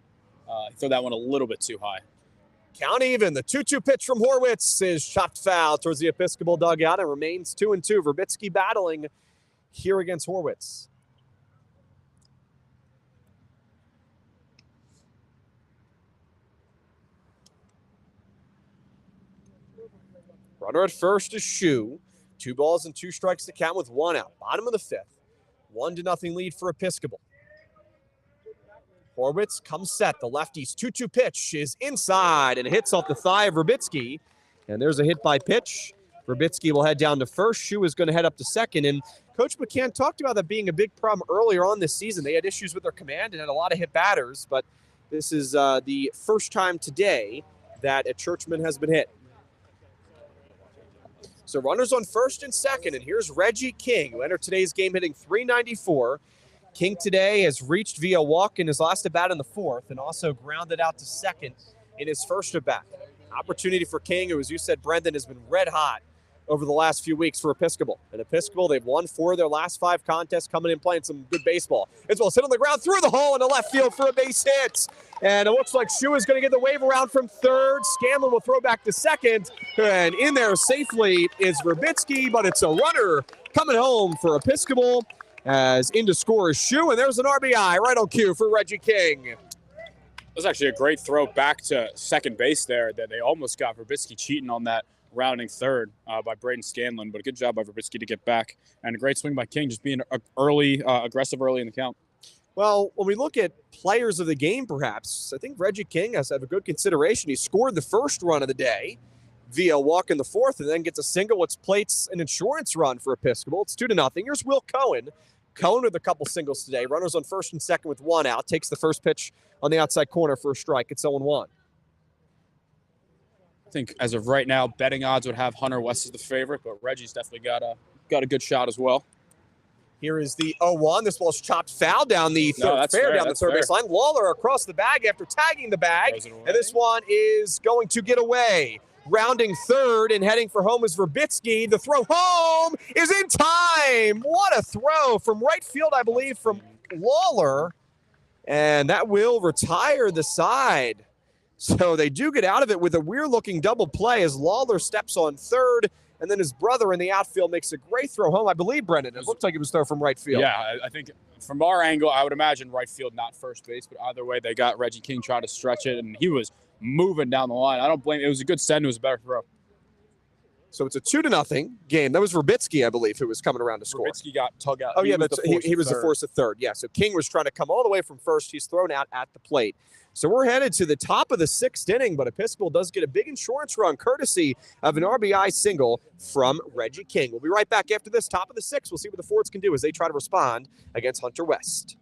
S4: Throw that one a little bit too high.
S3: Count even. The 2-2 pitch from Horwitz is chopped foul towards the Episcopal dugout and remains 2-2. Verbitsky battling here against Horwitz. Runner at first is Shu. 2 balls and 2 strikes to count with 1 out. Bottom of the 5th. 1-0 lead for Episcopal. Horwitz comes set. The lefty's 2-2 pitch is inside and hits off the thigh of Verbitsky. And there's a hit by pitch. Verbitsky will head down to first. Shu is going to head up to second. And Coach McCann talked about that being a big problem earlier on this season. They had issues with their command and had a lot of hit batters. But this is the first time today that a Churchman has been hit. So runners on first and second, and here's Reggie King, who entered today's game hitting .394. King today has reached via walk in his last at-bat in the 4th and also grounded out to second in his first at-bat. Opportunity for King, who, as you said, Brendan, has been red hot over the last few weeks for Episcopal. And Episcopal, they've won 4 of their last 5 contests, coming in playing some good baseball. As well as hit on the ground through the hole into left field for a base hit. And it looks like Shu is going to get the wave around from third. Scanlon will throw back to second. And in there safely is Verbitsky, but it's a runner coming home for Episcopal. As in to score is Shu, and there's an RBI right on cue for Reggie King.
S4: It was actually a great throw back to second base there that they almost got Verbitsky cheating on that rounding third by Braden Scanlon, but a good job by Verbitsky to get back. And a great swing by King, just being aggressive early in the count.
S3: Well, when we look at players of the game, perhaps, I think Reggie King has to have a good consideration. He scored the first run of the day via walk in the 4th and then gets a single, which plates an insurance run for Episcopal. It's 2-0. Here's Will Cohen. Cohen with a couple singles today. Runners on first and second with 1 out. Takes the first pitch on the outside corner for a strike. It's 0-1.
S4: I think as of right now, betting odds would have Hunter West as the favorite, but Reggie's definitely got a good shot as well.
S3: Here is the 0-1. This ball's chopped foul down the third base line. Lawler across the bag after tagging the bag. And this one is going to get away. Rounding third and heading for home is Verbitsky. The throw home is in time. What a throw from right field, I believe, from Lawler. And that will retire the side. So they do get out of it with a weird-looking double play as Lawler steps on third, and then his brother in the outfield makes a great throw home. I believe, Brendan, it looked like it was thrown from right field.
S4: Yeah, I think from our angle, I would imagine right field, not first base, but either way, they got Reggie King trying to stretch it, and he was moving down the line. I don't blame him. It was a good send. It was a better throw.
S3: So it's a 2-0 game. That was Verbitsky, I believe, who was coming around to score.
S4: Verbitsky got tugged out.
S3: Oh, yeah, but he was the force at third. Yeah, so King was trying to come all the way from first. He's thrown out at the plate. So we're headed to the top of the 6th inning, but Episcopal does get a big insurance run courtesy of an RBI single from Reggie King. We'll be right back after this. Top of the 6th. We'll see what the Fords can do as they try to respond against Hunter West.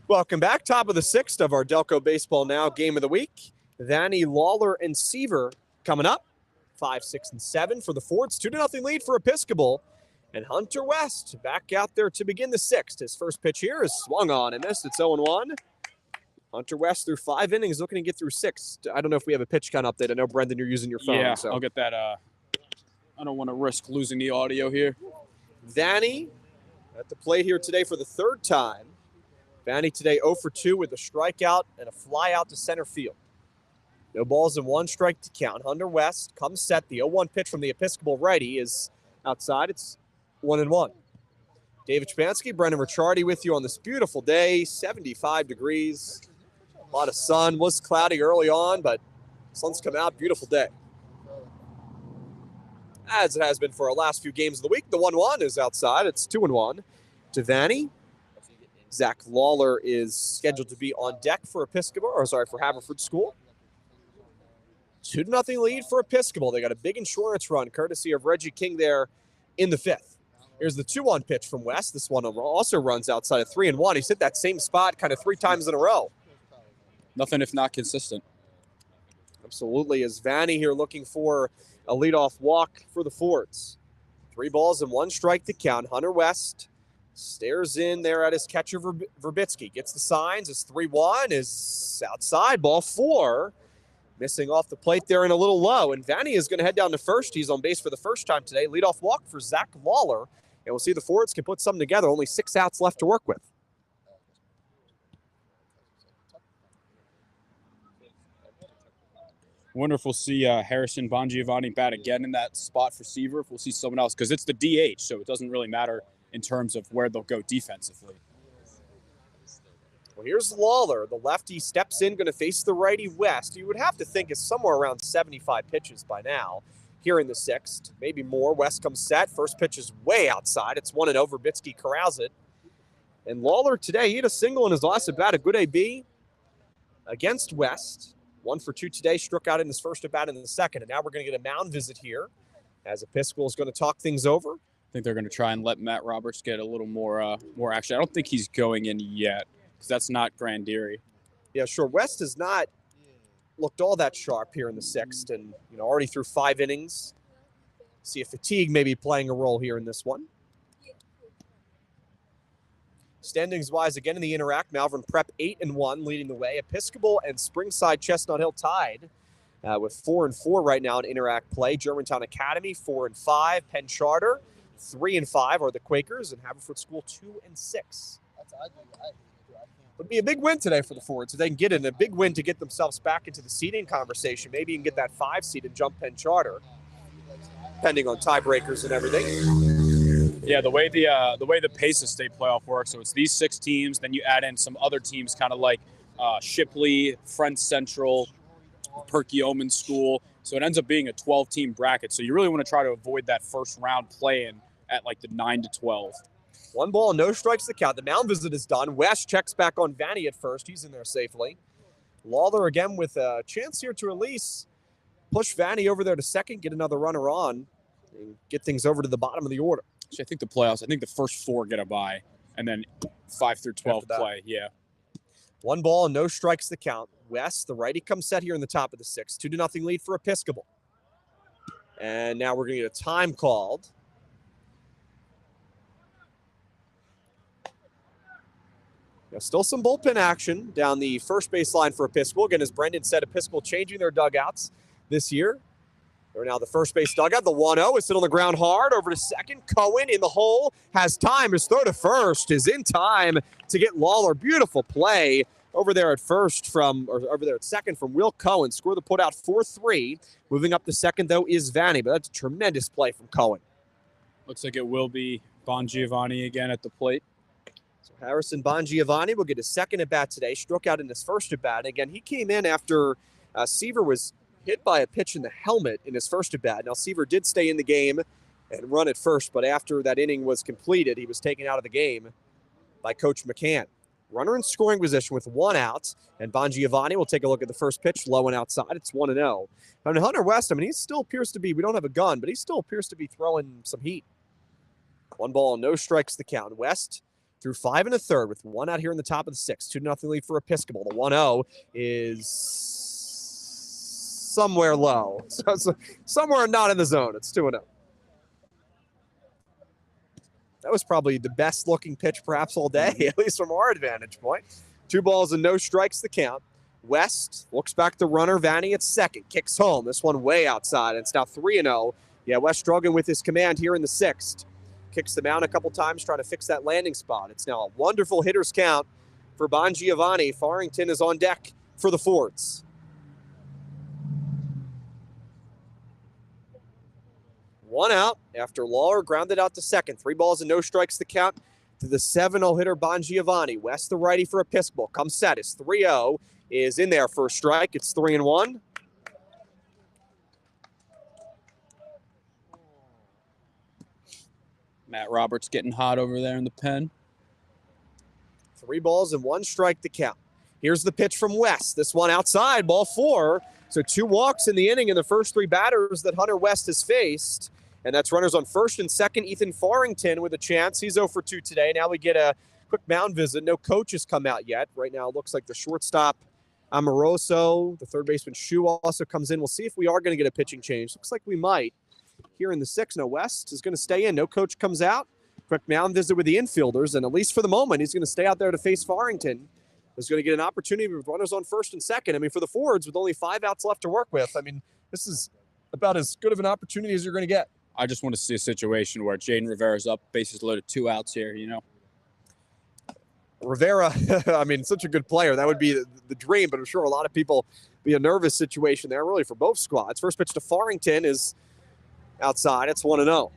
S3: Welcome back. Top of the 6th of our Delco Baseball Now game of the week. Vanny, Lawler, and Seaver coming up. 5, 6, and 7 for the Fords. 2-0 lead for Episcopal. And Hunter West back out there to begin the 6th. His first pitch here is swung on and missed. It's 0-1. Hunter West through 5 innings, looking to get through 6. I don't know if we have a pitch count update. I know, Brendan, you're using your phone.
S4: Yeah,
S3: so
S4: I'll get that. I don't want to risk losing the audio here.
S3: Vanny at the plate here today for the 3rd time. Vanny today 0 for 2 with a strikeout and a fly out to center field. No balls and 1 strike to count. Hunter West comes set. The 0-1 pitch from the Episcopal righty is outside. It's 1-1. David Spansky, Brendan Ricciardi with you on this beautiful day. 75 degrees. A lot of sun. Was cloudy early on, but sun's come out. Beautiful day. As it has been for our last few games of the week. The 1-1 is outside. It's 2-1 to Vanny. Zach Lawler is scheduled to be on deck for for Haverford School. 2-0 lead for Episcopal. They got a big insurance run courtesy of Reggie King there in the 5th. Here's the 2-1 pitch from West. This one also runs outside of 3-1. He's hit that same spot kind of 3 times in a row.
S4: Nothing if not consistent.
S3: Absolutely. As Vanny here looking for a leadoff walk for the Fords. 3 balls and 1 strike to count. Hunter West stares in there at his catcher, Verbitsky. Gets the signs. It's 3-1. Is outside. Ball 4. Missing off the plate there and a little low. And Vanny is going to head down to first. He's on base for the first time today. Leadoff walk for Zach Lawler. And we'll see the Fords can put something together. Only 6 outs left to work with.
S4: Wonder if we'll see Harrison Bongiovanni bat again in that spot for Seaver. If we'll see someone else, because it's the DH, so it doesn't really matter in terms of where they'll go defensively.
S3: Well, here's Lawler. The lefty steps in, going to face the righty West. You would have to think is somewhere around 75 pitches by now here in the 6th. Maybe more. West comes set. First pitch is way outside. It's 1-0. Verbitsky corrals it. And Lawler today, he hit a single in his last at bat, a good AB against West. 1 for 2 today, struck out in his first at bat in the 2nd. And now we're going to get a mound visit here as Episcopal is going to talk things over.
S4: I think they're going to try and let Matt Roberts get a little more action. I don't think he's going in yet because that's not Grandieri.
S3: Yeah, sure. West has not looked all that sharp here in the 6th and, already through 5 innings. See if fatigue may be playing a role here in this one. Standings-wise, again in the Interact, Malvern Prep 8-1 leading the way. Episcopal and Springside Chestnut Hill tied with 4-4 right now in Interact play. Germantown Academy 4-5. Penn Charter 3-5 are the Quakers, and Haverford School 2-6. Would be a big win today for the Fords if they can get in a big win to get themselves back into the seeding conversation. Maybe you can get that 5 seed and jump Penn Charter, depending on tiebreakers and everything.
S4: Yeah, the way the Paces State playoff works, so it's these 6 teams, then you add in some other teams kind of like Shipley, Friends Central, Perkiomen School. So it ends up being a 12-team bracket. So you really want to try to avoid that first round play-in at like the 9-12.
S3: 1 ball, no strikes to count. The mound visit is done. West checks back on Vanny at first. He's in there safely. Lawler again with a chance here to release. Push Vanny over there to second, get another runner on, and get things over to the bottom of the order.
S4: So I think the playoffs, the first 4 get a bye, and then 5 through 12 play. Yeah.
S3: 1 ball, no strikes to count. West, the righty comes set here in the top of the 6th. 2-0 lead for Episcopal. And now we're going to get a time called. Now, still some bullpen action down the first base line for Episcopal. Again, as Brendan said, Episcopal changing their dugouts this year. They're now the first base dugout. The 1-0 is hit on the ground hard. Over to second. Cohen in the hole. Has time. His throw to first is in time to get Lawler. Beautiful play over there at second from Will Cohen. Score the putout 4-3. Moving up to second, though, is Vanny. But that's a tremendous play from Cohen.
S4: Looks like it will be Bongiovanni again at the plate.
S3: So Harrison Bongiovanni will get his second at bat today. Struck out in his first at bat. Again, he came in after Seaver was hit by a pitch in the helmet in his first at bat. Now, Seaver did stay in the game and run at first, but after that inning was completed, he was taken out of the game by Coach McCann. Runner in scoring position with 1 out, and Bongiovanni will take a look at the first pitch, low and outside. It's 1-0. And Hunter West, he still appears to be, we don't have a gun, but he still appears to be throwing some heat. 1 ball, no strikes to count. West through 5 1/3 with 1 out here in the top of the 6th. 2-0 lead for Episcopal. The 1-0 is somewhere low. So somewhere not in the zone. It's 2-0. That was probably the best looking pitch perhaps all day, at least from our vantage point. 2 balls and no strikes the count. West looks back the runner. Vanny at second. Kicks home. This one way outside. It's now 3-0. Yeah, West struggling with his command here in the 6th. Kicks the mound a couple times, trying to fix that landing spot. It's now a wonderful hitter's count for Bongiovanni. Farrington is on deck for the Fords. 1 out after Lawler grounded out to second. 3 balls and no strikes the count to the 7-0 hitter Bongiovanni. West, the righty for Episcopal. Comes set. It's 3-0. Is in there for a strike. It's 3-1.
S4: Matt Roberts getting hot over there in the pen.
S3: 3 balls and 1 strike to count. Here's the pitch from West. This one outside, ball 4. So 2 walks in the inning in the first 3 batters that Hunter West has faced. And that's runners on first and second. Ethan Farrington with a chance. He's 0 for 2 today. Now we get a quick mound visit. No coach has come out yet. Right now it looks like the shortstop, Amoroso, the third baseman, Shu also comes in. We'll see if we are going to get a pitching change. Looks like we might. Here in the 6th, no, West is going to stay in. No coach comes out. Quick mound visit with the infielders, and at least for the moment, he's going to stay out there to face Farrington. He's going to get an opportunity with runners on first and second. I mean, for the Fords, with only 5 outs left to work with, I mean, this is about as good of an opportunity as you're going to get.
S4: I just want to see a situation where Jaidyn Rivera's up, bases loaded, 2 outs here, you know.
S3: Rivera, I mean, such a good player. That would be the dream, but I'm sure a lot of people be a nervous situation there, really, for both squads. First pitch to Farrington is outside. It's 1-0.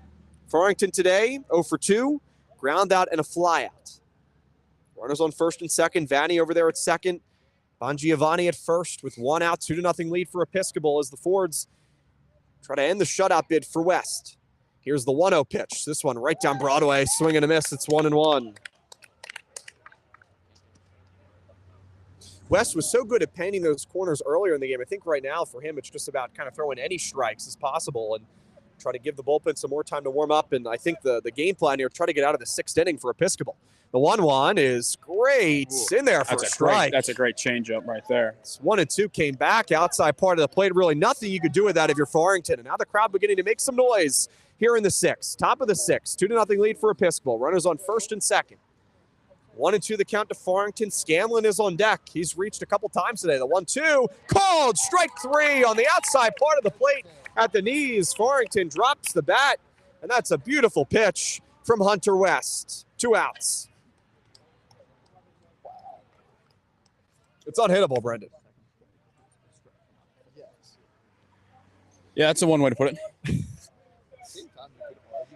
S3: Farrington today, 0 for 2, ground out and a fly out. Runners on first and second. Vanny over there at second. Bongiovanni at first with 1 out, 2-0 lead for Episcopal as the Fords try to end the shutout bid for West. Here's the 1-0 pitch. This one right down Broadway, swing and a miss. It's 1-1. West was so good at painting those corners earlier in the game. I think right now for him, it's just about kind of throwing any strikes as possible and try to give the bullpen some more time to warm up. And I think the game plan here, try to get out of the 6th inning for Episcopal. The 1-1 is great.
S4: Ooh,
S3: in there for a strike.
S4: That's a great changeup right there.
S3: It's 1-2 came back. Outside part of the plate. Really nothing you could do with that if you're Farrington. And now the crowd beginning to make some noise here in the 6th. Top of the 6th. 2-0 lead for Episcopal. Runners on first and second. 1-2 the count to Farrington. Scanlon is on deck. He's reached a couple times today. The 1-2 called. Strike 3 on the outside part of the plate at the knees. Farrington drops the bat, and that's a beautiful pitch from Hunter West. 2 outs. It's unhittable, Brendan.
S4: Yeah, that's a one way to put it.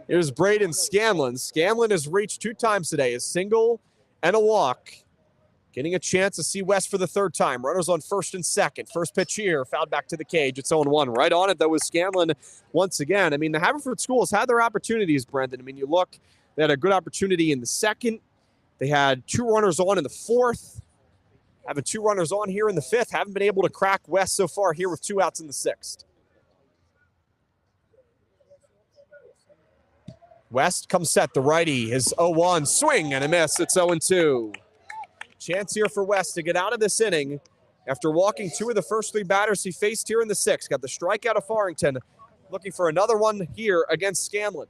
S3: Here's Braden Scanlon. Scanlon has reached 2 times today, a single and a walk. Getting a chance to see West for the 3rd time. Runners on first and second. First pitch here, fouled back to the cage. It's 0-1. Right on it, though, with Scanlon once again. I mean, the Haverford School has had their opportunities, Brendan. I mean, you look, they had a good opportunity in the 2nd. They had 2 runners on in the 4th. Having 2 runners on here in the 5th. Haven't been able to crack West so far here with 2 outs in the 6th. West comes set, the righty. His 0-1 swing and a miss. It's 0-2. Chance here for West to get out of this inning after walking 2 of the first 3 batters he faced here in the 6th. Got the strikeout of Farrington. Looking for another one here against Scanlon.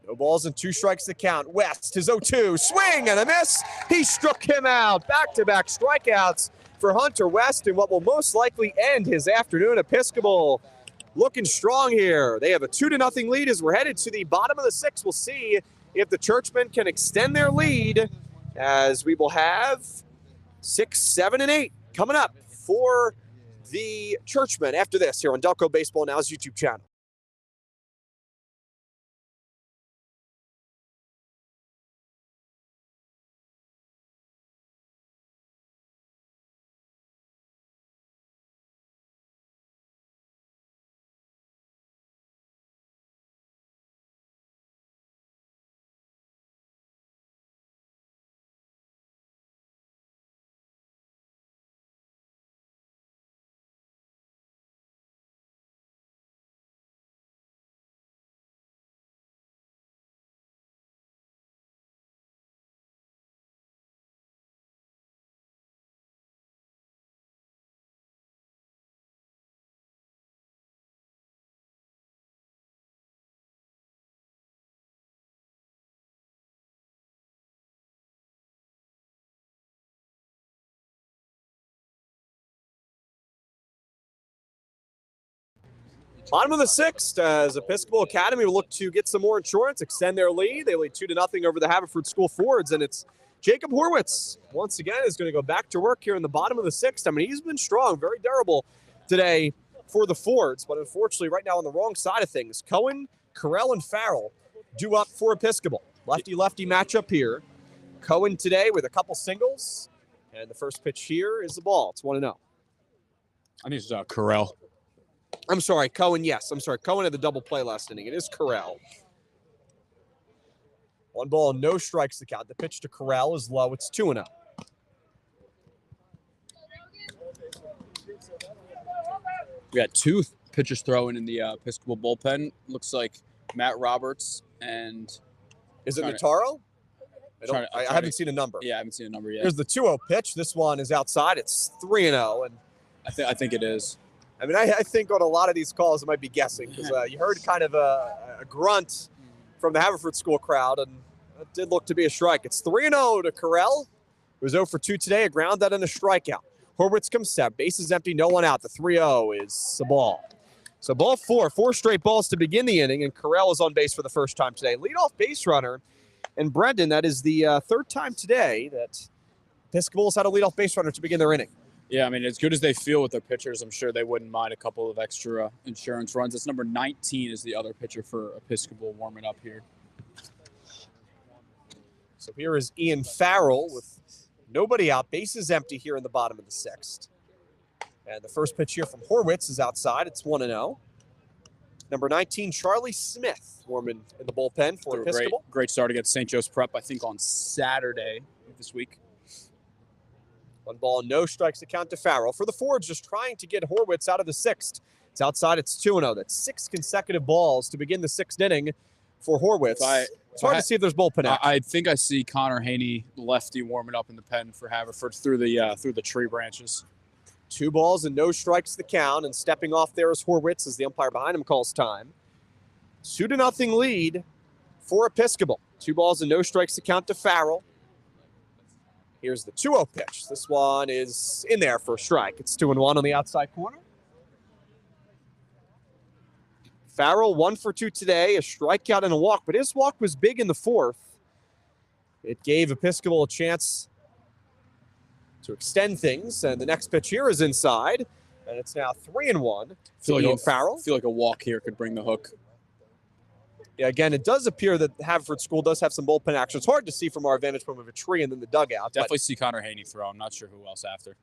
S3: No balls and 2 strikes to count. West, his 0-2, swing and a miss. He struck him out. Back-to-back strikeouts for Hunter West in what will most likely end his afternoon. Episcopal looking strong here. They have a 2-0 lead as we're headed to the bottom of the 6th. We'll see if the Churchmen can extend their lead, as we will have 6, 7, and 8 coming up for the Churchmen after this here on Delco Baseball Now's YouTube channel. Bottom of the sixth, as Episcopal Academy will look to get some more insurance, extend their lead. They lead 2-0 over the Haverford School Forwards, and it's Jacob Horwitz once again is going to go back to work here in the bottom of the sixth. I mean, he's been strong, very durable today for the Forwards, but unfortunately right now on the wrong side of things. Cohen, Carell, and Farrell due up for Episcopal. Lefty-lefty matchup here. Cohen today with a couple singles, and the first pitch here is the ball. It's 1-0.
S4: I think it's Carell.
S3: I'm sorry, Cohen, yes. I'm sorry, Cohen had the double play last inning. It is Carell. 1 ball, no strikes to count. The pitch to Carell is low. It's 2-0.
S4: We got 2 pitchers throwing in the Episcopal bullpen. Looks like Matt Roberts and...
S3: Is it Notaro? I haven't seen a number.
S4: Yeah, I haven't seen a number yet.
S3: Here's the 2-0 pitch. This one is outside. It's 3-0. And
S4: I think it is.
S3: I mean, I think on a lot of these calls, it might be guessing because you heard kind of a grunt from the Haverford School crowd, and it did look to be a strike. It's 3-0 to Carell, who was 0 for 2 today, a ground out and a strikeout. Horwitz comes set, bases empty, no one out. The 3-0 is a ball. So ball 4 straight balls to begin the inning, and Carell is on base for the first time today. Leadoff base runner, and Brendan, that is the third time today that Episcopal's had a leadoff base runner to begin their inning.
S4: Yeah, I mean, as good as they feel with their pitchers, I'm sure they wouldn't mind a couple of extra insurance runs. It's number 19 is the other pitcher for Episcopal warming up here.
S3: So here is Ian Farrell with nobody out. Bases empty here in the bottom of the sixth. And the first pitch here from Horwitz is outside. It's 1-0. Number 19, Charlie Smith, warming in the bullpen for Episcopal.
S4: Great start against St. Joe's Prep, I think, on Saturday of this week.
S3: 1 ball, no strikes to count to Farrell. For the Forwards, just trying to get Horwitz out of the sixth. It's outside. It's 2-0. That's 6 consecutive balls to begin the sixth inning for Horwitz. It's hard to see if there's bullpen action.
S4: I think I see Connor Haney, lefty, warming up in the pen for Haverford through the tree branches.
S3: 2 balls and no strikes to count, and stepping off there is Horwitz as the umpire behind him calls time. 2-0 lead for Episcopal. 2 balls and no strikes to count to Farrell. Here's the 2-0 pitch. This one is in there for a strike. It's 2-1 on the outside corner. Farrell 1 for 2 today, a strikeout and a walk, but his walk was big in the fourth. It gave Episcopal a chance to extend things, and the next pitch here is inside, and it's now 3-1. Farrell.
S4: I feel like a walk here could bring the hook.
S3: Yeah, again, it does appear that Haverford School does have some bullpen action. It's hard to see from our vantage point of a tree and then the dugout.
S4: Definitely see Connor Haney throw. I'm not sure who else after.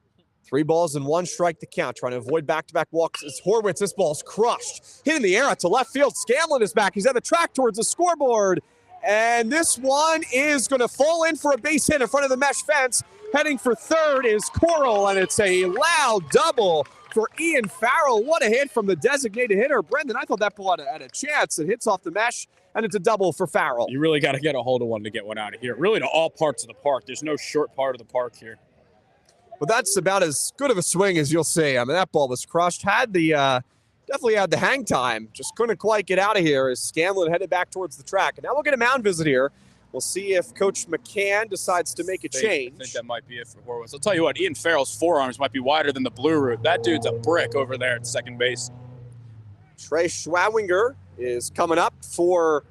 S3: 3 balls and 1 strike to count. Trying to avoid back-to-back walks is Horwitz. This ball's crushed. Hit in the air out to left field. Scanlon is back. He's at the track towards the scoreboard. And this one is going to fall in for a base hit in front of the mesh fence. Heading for third is Coral, and it's a loud double for Ian Farrell. What a hit from the designated hitter. Brendan, I thought that ball had a chance. It hits off the mesh, and it's a double for Farrell.
S4: You really got to get a hold of one to get one out of here. Really to all parts of the park. There's no short part of the park here.
S3: But that's about as good of a swing as you'll see. I mean, that ball was crushed. Definitely had the hang time. Just couldn't quite get out of here as Scanlon headed back towards the track. And now we'll get a mound visit here. We'll see if Coach McCann decides to make a change.
S4: I think that might be it for Horwitz. I'll tell you what, Ian Farrell's forearms might be wider than the blue root. That dude's a brick over there at second base.
S3: Trey Schwawinger is coming up for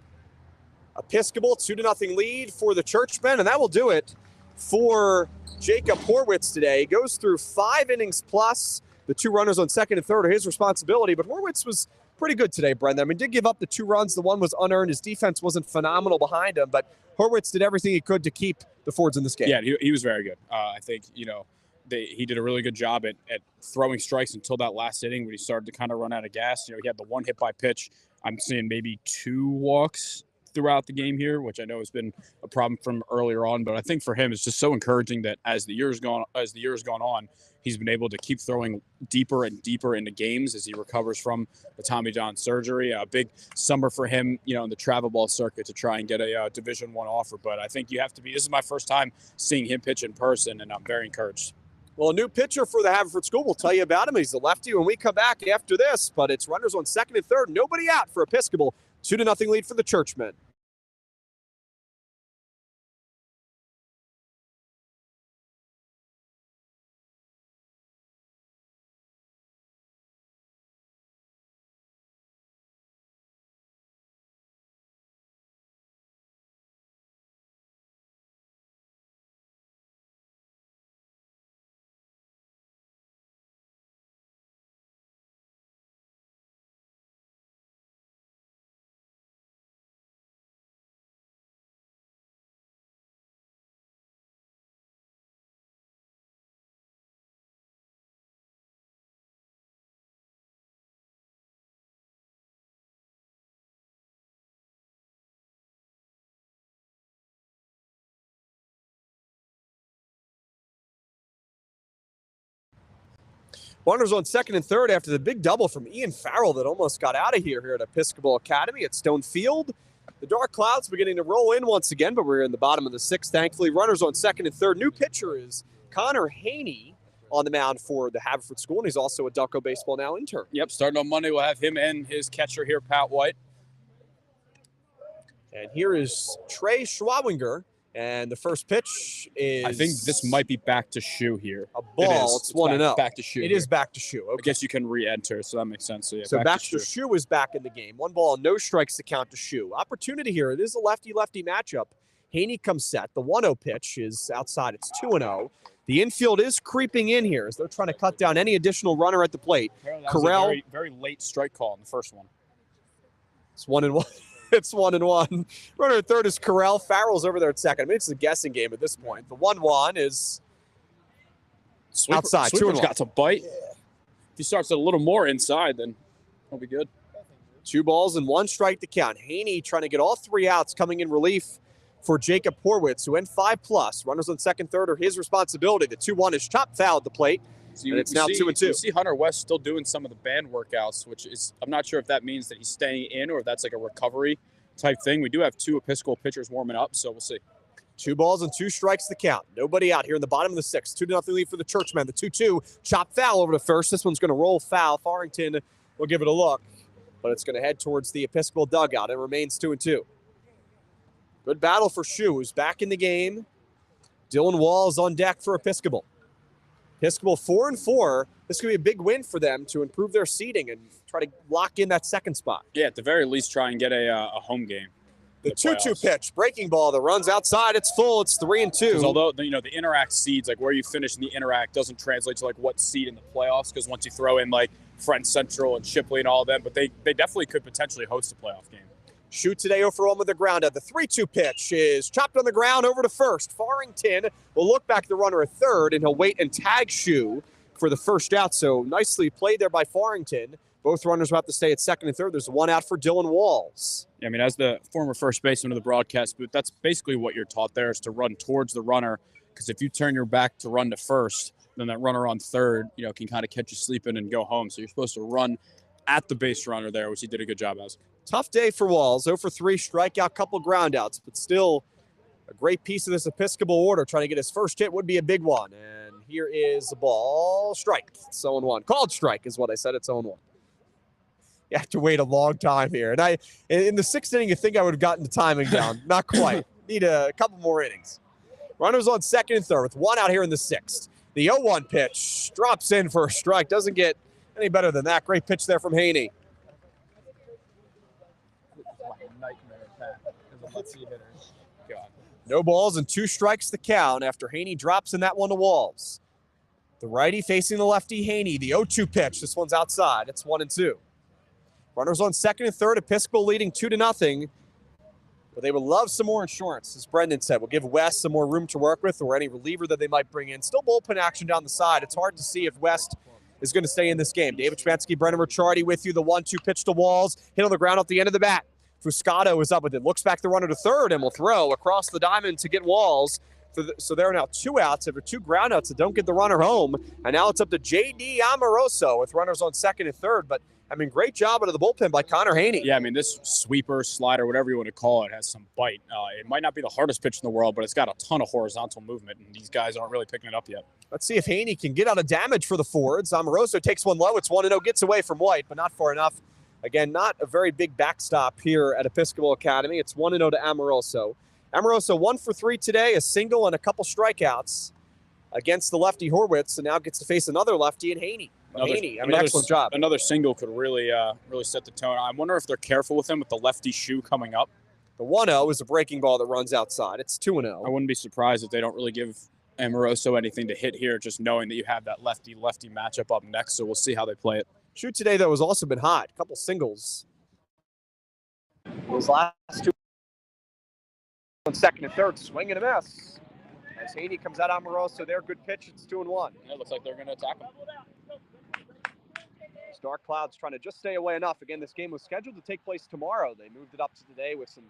S3: Episcopal. 2-0 lead for the Churchmen, and that will do it for Jacob Horwitz today. He goes through 5 innings plus. The 2 runners on second and third are his responsibility, but Horwitz was pretty good today, Brendan. I mean, did give up the 2 runs. The one was unearned. His defense wasn't phenomenal behind him, but Horwitz did everything he could to keep the Fords in this game.
S4: Yeah, he was very good. I think, he did a really good job at throwing strikes until that last inning when he started to kind of run out of gas. He had the 1 hit by pitch. I'm seeing maybe 2 walks throughout the game here, which I know has been a problem from earlier on. But I think for him, it's just so encouraging that as the year's gone on, he's been able to keep throwing deeper and deeper into games as he recovers from the Tommy John surgery. A big summer for him, in the travel ball circuit to try and get a Division I offer. But I think this is my first time seeing him pitch in person, and I'm very encouraged.
S3: Well, a new pitcher for the Haverford School. We'll tell you about him. He's the lefty when we come back after this, but it's runners on second and third. Nobody out for Episcopal. 2-0 lead for the Churchmen. Runners on second and third after the big double from Ian Farrell that almost got out of here at Episcopal Academy at Stone Field. The dark clouds beginning to roll in once again, but we're in the bottom of the sixth, thankfully. Runners on second and third. New pitcher is Connor Haney on the mound for the Haverford School, and he's also a Delco Baseball Now intern.
S4: Yep, starting on Monday, we'll have him and his catcher here, Pat White.
S3: And here is Trey Schwabinger. And the first pitch is...
S4: I think this might be back to shoe here.
S3: A ball. It's 1-0.
S4: Back to shoe.
S3: It is back to shoe. Okay.
S4: I guess you can re-enter, so that makes sense.
S3: So back to shoe is back in the game. 1 ball, no strikes to count to shoe. Opportunity here. It is a lefty-lefty matchup. Haney comes set. The 1-0 pitch is outside. It's 2-0. The infield is creeping in here as they're trying to cut down any additional runner at the plate. Corral.
S4: Very, very late strike call in the first one.
S3: It's 1-1. It's 1-1. Runner at third is Corral. Farrell's over there at second. I mean, it's a guessing game at this point. The 1-1 is outside.
S4: Sweeper's got some bite. Yeah. If he starts a little more inside, then he'll be good.
S3: 2 balls and 1 strike to count. Haney trying to get all 3 outs, coming in relief for Jacob Horwitz, who went 5+. Runners on second, third are his responsibility. The 2-1 is chopped foul at the plate.
S4: So
S3: and it's now 2-2.
S4: You see Hunter West still doing some of the band workouts, which is, I'm not sure if that means that he's staying in or if that's like a recovery type thing. We do have 2 Episcopal pitchers warming up, so we'll see.
S3: 2 balls and 2 strikes to count. Nobody out here in the bottom of the sixth. 2-0 lead for the Churchmen. The 2-2 chop foul over to first. This one's going to roll foul. Farrington will give it a look, but it's going to head towards the Episcopal dugout. It remains 2-2. Good battle for Shoe, who's back in the game. Dylan Walls on deck for Episcopal. Episcopal 4-4. This could be a big win for them to improve their seeding and try to lock in that second spot.
S4: Yeah, at the very least, try and get a home game.
S3: The 2-2 pitch, breaking ball that runs outside. It's full. It's 3-2.
S4: Because although the Interact seeds, like where you finish in the Interact, doesn't translate to like what seed in the playoffs. Because once you throw in like Friends Central and Shipley and all of them, but they definitely could potentially host a playoff game.
S3: Shoot today 0 for 1 with the ground out. The 3-2 pitch is chopped on the ground over to first. Farrington will look back the runner at third, and he'll wait and tag Shoe for the first out. So nicely played there by Farrington. Both runners will have to stay at second and third. There's 1 out for Dylan Walls.
S4: Yeah, I mean, as the former first baseman of the broadcast booth, that's basically what you're taught there is to run towards the runner. Because if you turn your back to run to first, then that runner on third, can kind of catch you sleeping and go home. So you're supposed to run at the base runner there, which he did a good job as.
S3: Tough day for Walls. 0 for 3, strikeout, couple groundouts, but still a great piece of this Episcopal order. Trying to get his first hit would be a big one. And here is the ball. Strike. It's 0-1. Called strike is what I said. It's 0-1. You have to wait a long time here. And in the 6th inning, you think I would have gotten the timing down. Not quite. Need a couple more innings. Runners on second and third with 1 out here in the 6th. The 0-1 pitch drops in for a strike. Doesn't get any better than that. Great pitch there from Haney. No balls and 2 strikes to count after Haney drops in that one to Walls. The righty facing the lefty, Haney. The 0-2 pitch. This one's outside. It's 1-2. Runners on second and third. Episcopal leading 2-0. But they would love some more insurance, as Brendan said. We'll give West some more room to work with or any reliever that they might bring in. Still bullpen action down the side. It's hard to see if West is going to stay in this game. David Chmansky, Brendan Ricciardi with you. The 1-2 pitch to Walls. Hit on the ground at the end of the bat. Fuscato is up with it. Looks back the runner to third and will throw across the diamond to get Walls. So there are now 2 outs after 2 groundouts that don't get the runner home. And now it's up to J.D. Amoroso with runners on second and third. But, I mean, great job out of the bullpen by Connor Haney.
S4: Yeah, I mean, this sweeper, slider, whatever you want to call it, has some bite. It might not be the hardest pitch in the world, but it's got a ton of horizontal movement, and these guys aren't really picking it up yet.
S3: Let's see if Haney can get out of damage for the Fords. Amoroso takes one low. It's 1-0, gets away from White, but not far enough. Again, not a very big backstop here at Episcopal Academy. It's 1-0 to Amoroso. Amoroso 1 for 3 today, a single and a couple strikeouts against the lefty Horwitz, and now gets to face another lefty in Haney. Excellent job.
S4: Another single could really set the tone. I wonder if they're careful with him with the lefty shoe coming up.
S3: The 1-0 is a breaking ball that runs outside. It's 2-0.
S4: I wouldn't be surprised if they don't really give Amoroso anything to hit here, just knowing that you have that lefty-lefty matchup up next, so we'll see how they play it.
S3: Shoot today, though, has also been hot. A couple singles. Those last 2 on second and third, swing and a miss. As Haney comes out Amoroso there, good pitch. It's 2-1.
S4: Yeah, it looks like they're going to attack him.
S3: Dark clouds trying to just stay away enough. Again, this game was scheduled to take place tomorrow. They moved it up to today with some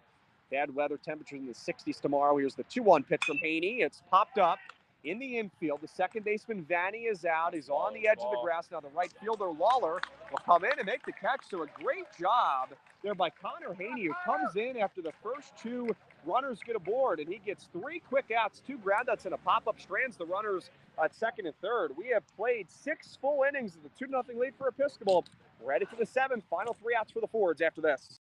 S3: bad weather temperatures in the 60s tomorrow. Here's the 2-1 pitch from Haney. It's popped up in the infield. The second baseman, Vanny, is out. He's on the edge of the grass. Now the right fielder, Lawler, will come in and make the catch. So a great job there by Connor Haney, who comes in after the first two runners get aboard, and he gets 3 quick outs, 2 ground outs, and a pop-up, strands the runners at second and third. We have played 6 full innings of the 2-0 lead for Episcopal. We're headed to the 7th. Final 3 outs for the Fords after this.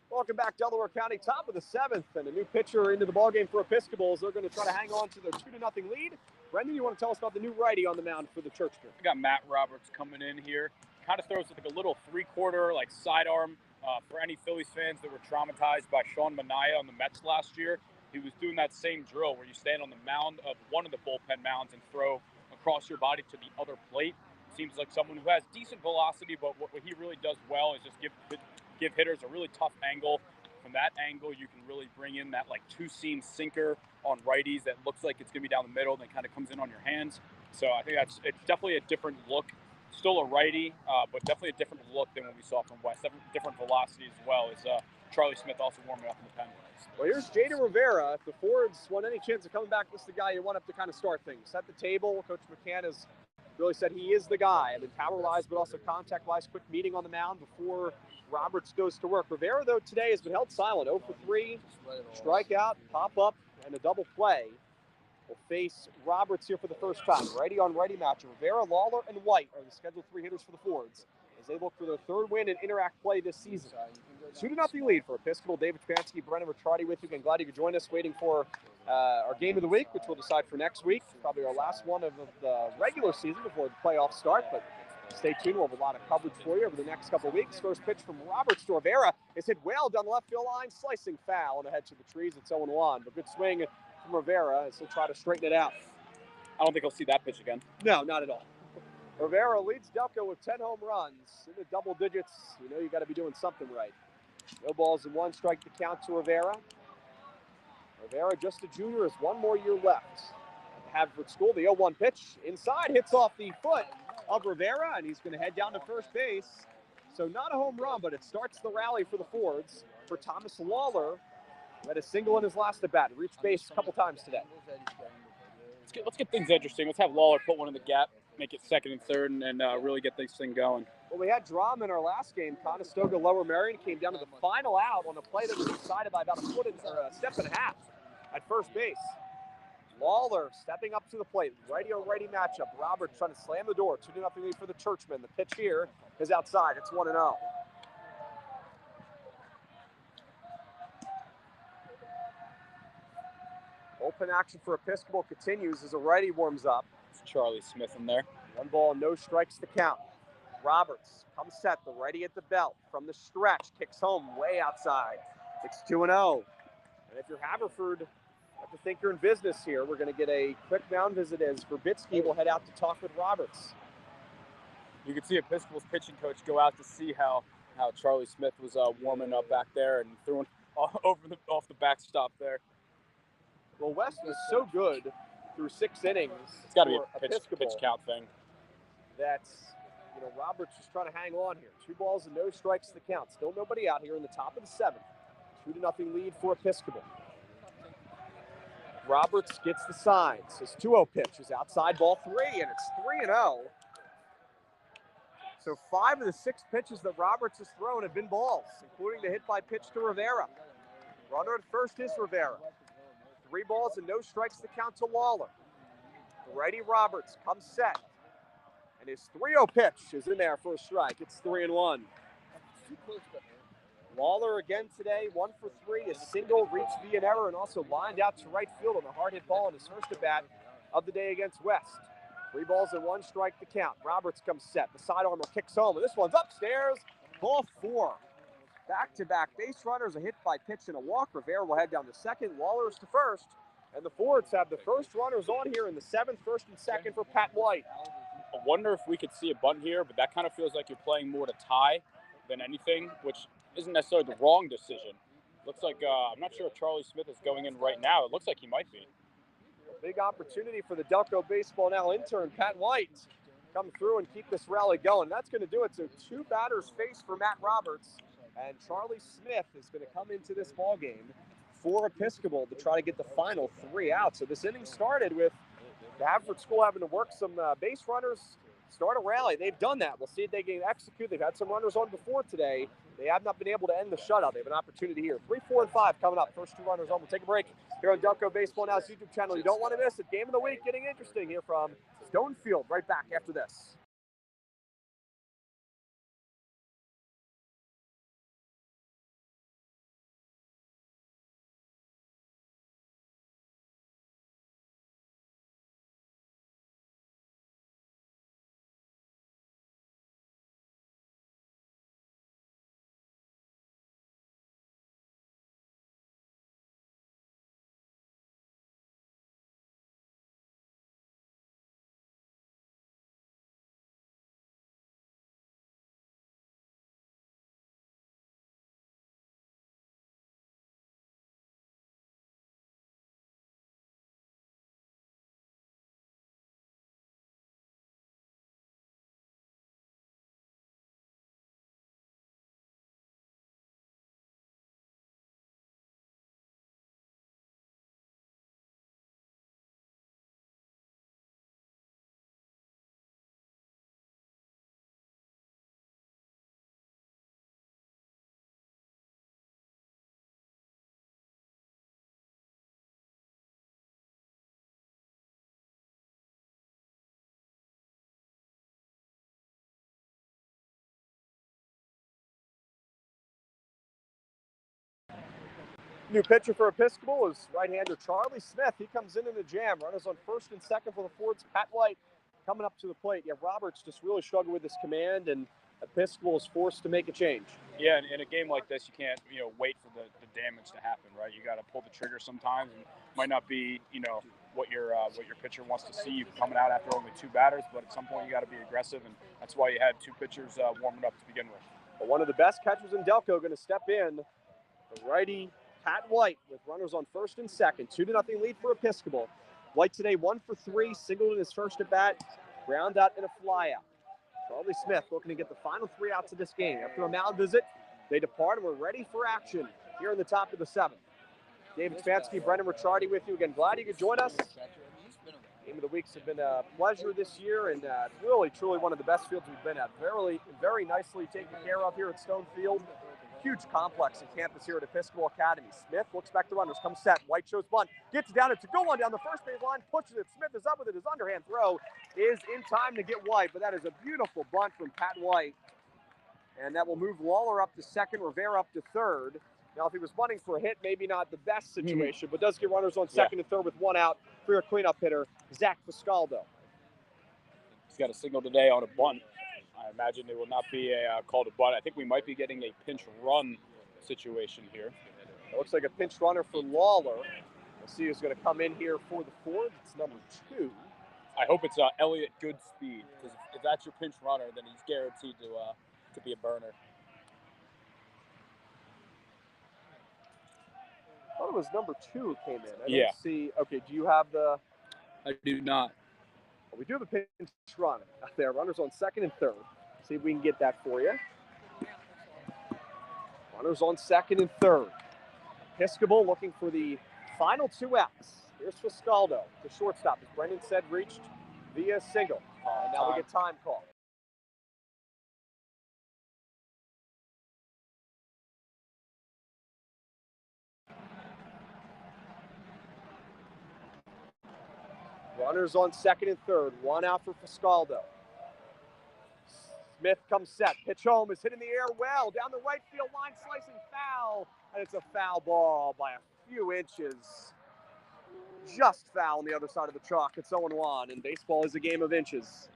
S3: Welcome back, Delaware County, top of the 7th, and a new pitcher into the ballgame for Episcopals. They're going to try to hang on to their 2-0 lead. Brendan, you want to tell us about the new righty on the mound for the Churchmen?
S4: We got Matt Roberts coming in here. Kind of throws like a little 3-quarter like sidearm for any Phillies fans that were traumatized by Sean Manaea on the Mets last year. He was doing that same drill where you stand on the mound of one of the bullpen mounds and throw across your body to the other plate. Seems like someone who has decent velocity, but what he really does well is just give hitters a really tough angle. From that angle, you can really bring in that like 2-seam sinker on righties that looks like it's going to be down the middle and then kind of comes in on your hands. So I think it's definitely a different look. Still a righty, but definitely a different look than what we saw from West. Different velocity as well as Charlie Smith also warming up in the pen.
S3: Well, here's Jaidyn Rivera. If the Fords want any chance of coming back, this is the guy you want up to kind of start things. Set the table. Coach McCann has really said he is the guy. I mean, power-wise, but also contact-wise. Quick meeting on the mound before Roberts goes to work. Rivera, though, today has been held silent. 0 for 3, strikeout, pop-up, and a double play. Will face Roberts here for the first time. Righty-on-righty matchup. Rivera, Lawler, and White are the scheduled 3 hitters for the Fords as they look for their 3rd win in Interact play this season. 2-0 lead for Episcopal. David Pansky, Brennan Ricciardi with you. Again, glad you could join us. Waiting for our game of the week, which we'll decide for next week. Probably our last one of the regular season before the playoffs start, but stay tuned. We'll have a lot of coverage for you over the next couple of weeks. First pitch from Roberts to Rivera is hit well down the left field line, slicing foul and ahead to the trees. It's 0-1, but good swing from Rivera as he'll try to straighten it out.
S4: I don't think I'll see that pitch again.
S3: No, not at all. Rivera leads Delco with 10 home runs in the double digits. You know you got to be doing something right. No balls and 1 strike to count to Rivera. Rivera, just a junior, has 1 more year left. At Haverford School, the 0-1 pitch inside hits off the foot of Rivera, and he's going to head down to first base. So not a home run, but it starts the rally for the Fords. For Thomas Lawler, who had a single in his last at bat. Reached base a couple times today.
S4: Let's get things interesting. Let's have Lawler put one in the gap, make it 2nd and 3rd, and really get this thing going.
S3: Well, we had drama in our last game. Conestoga Lower Marion came down to the final out on a play that was decided by about a step and a half at first base. Lawler stepping up to the plate. Righty-on-righty matchup. Roberts trying to slam the door. 2-0 lead for the Churchmen. The pitch here is outside. It's 1-0. Open action for Episcopal continues as a righty warms up.
S4: It's Charlie Smith in there.
S3: 1 ball, no strikes to count. Roberts comes set, the righty at the belt. From the stretch, kicks home way outside. It's 2-0. And if you're Haverford, you have to think you're in business here. We're going to get a quick mound visit as Verbitsky will head out to talk with Roberts.
S4: You can see Episcopal's pitching coach go out to see how Charlie Smith was warming up back there and throwing off the backstop there.
S3: Well, West was so good through 6 innings.
S4: It's got to be
S3: for
S4: a pitch
S3: Episcopal.
S4: count thing.
S3: That's, Roberts just trying to hang on here. 2 balls and no strikes to the count. Still nobody out here in the top of the 7th. 2-0 lead for Episcopal. Roberts gets the signs. His 2-0 pitch is outside ball 3, and it's 3-0. So 5 of the 6 pitches that Roberts has thrown have been balls, including the hit by pitch to Rivera. Runner at first is Rivera. 3 balls and no strikes to count to Lawler. The righty Roberts comes set. And his 3-0 pitch is in there for a strike. It's 3-1. Lawler again today, 1 for 3, a single, reached via an error, and also lined out to right field on a hard hit ball in his first at bat of the day against West. 3 balls and 1 strike to count. Roberts comes set. The side armor kicks home, and this one's upstairs. Ball 4. Back-to-back base runners, a hit by pitch and a walk. Rivera will head down to second. Lawler's to first. And the Fords have the first runners on here in the 7th, first and second for Pat White.
S4: I wonder if we could see a bunt here, but that kind of feels like you're playing more to tie than anything, which isn't necessarily the wrong decision. Looks like, I'm not sure if Charlie Smith is going in right now. It looks like he might be.
S3: Big opportunity for the Delco Baseball Now intern, Pat White, come through and keep this rally going. That's going to do it. So 2 batters face for Matt Roberts, and Charlie Smith is going to come into this ball game for Episcopal to try to get the final 3 out. So this inning started with the Haverford School having to work some base runners, start a rally. They've done that. We'll see if they can execute. They've had some runners on before today. They have not been able to end the shutout. They have an opportunity here. 3, 4, and 5 coming up. First 2 runners on. We'll take a break here on Delco Baseball Now's YouTube channel. You don't want to miss it. Game of the week getting interesting here from Stonefield. Right back after this. New pitcher for Episcopal is right-hander Charlie Smith. He comes in the jam. Runners on first and second for the Fords. Pat White coming up to the plate. Yeah, Roberts just really struggled with his command, and Episcopal is forced to make a change.
S4: Yeah, in a game like this, you can't, wait for the damage to happen, right? You got to pull the trigger sometimes, and it might not be, what your pitcher wants to see you coming out after only 2 batters, but at some point you got to be aggressive, and that's why you had 2 pitchers warming up to begin with.
S3: But one of the best catchers in Delco going to step in, the righty Pat White, with runners on first and second. 2-0 lead for Episcopal. White today 1 for 3, singled in his first at bat, ground out and a fly out. Charlie Smith looking to get the final 3 outs of this game. After a mound visit, they depart and we're ready for action here in the top of the 7th. David Spansky, Brendan Ricciardi with you again. Glad you could join us. Game of the Weeks have been a pleasure this year, and really, truly one of the best fields we've been at. Very, very nicely taken care of here at Stonefield. Huge complex and campus here at Episcopal Academy. Smith looks back to runners, comes set. White shows bunt, gets down. It's a good one down the first base line, pushes it. Smith is up with it. His underhand throw is in time to get White, but that is a beautiful bunt from Pat White. And that will move Lawler up to second, Rivera up to third. Now, if he was bunting for a hit, maybe not the best situation, but does get runners on second and third with 1 out for your cleanup hitter, Zach Fiscaldo.
S4: He's got a signal today on a bunt. I imagine it will not be a call to bunt. I think we might be getting a pinch run situation here.
S3: It looks like a pinch runner for Lawler. We'll see who's going to come in here for the Ford. It's number 2.
S4: I hope it's Elliott Goodspeed, because if that's your pinch runner, then he's guaranteed to be a burner.
S3: I thought it was number 2 who came in. I
S4: Yeah.
S3: didn't see. Okay, do you have the
S1: I do not.
S3: Well, we do have a pinch run out there. Runners on second and third. See if we can get that for you. Runners on second and third. Episcopal looking for the final 2 outs. Here's Fiscaldo, the shortstop, as Brendan said, reached via single. And now we get time call. Runners on second and third. 1 out for Fiscaldo. Smith comes set. Pitch home is hit in the air well. Down the right field line, slicing foul. And it's a foul ball by a few inches. Just foul on the other side of the chalk. It's 0-1, and baseball is a game of inches.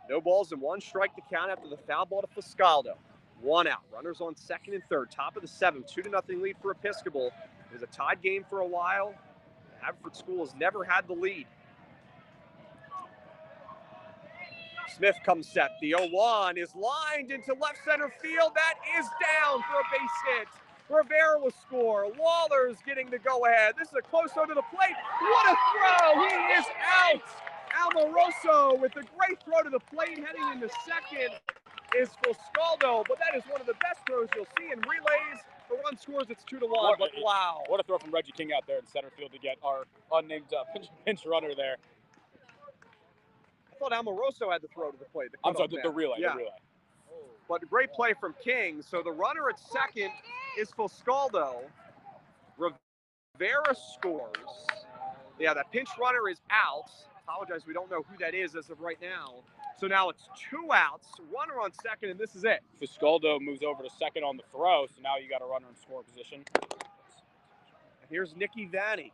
S3: No balls and 1 strike to count after the foul ball to Fiscaldo. 1 out. Runners on second and third. Top of the 7th. 2-0 lead for Episcopal. It was a tied game for a while. Haverford School has never had the lead. Smith comes set. The 0-1 is lined into left center field. That is down for a base hit. Rivera will score. Lawler's getting the go-ahead. This is a close one to the plate. What a throw! He is out! Amoroso with a great throw to the plate heading into second is Fiscaldo, but that is one of the best throws you'll see in relays. The run scores, it's 2-1, but wow.
S4: What a throw from Reggie King out there in center field to get our unnamed pinch runner there.
S3: I thought Amoroso had the throw to the plate.
S4: I'm sorry, the relay.
S3: Yeah.
S4: The relay.
S3: But a great play from King. So the runner at second is Fiscaldo. Rivera scores. Yeah, that pinch runner is out. Apologize, we don't know who that is as of right now. So now it's 2 outs, runner on second, and this is it.
S4: Fiscaldo moves over to second on the throw, so now you got a runner in score position.
S3: Here's Nicky Vanni.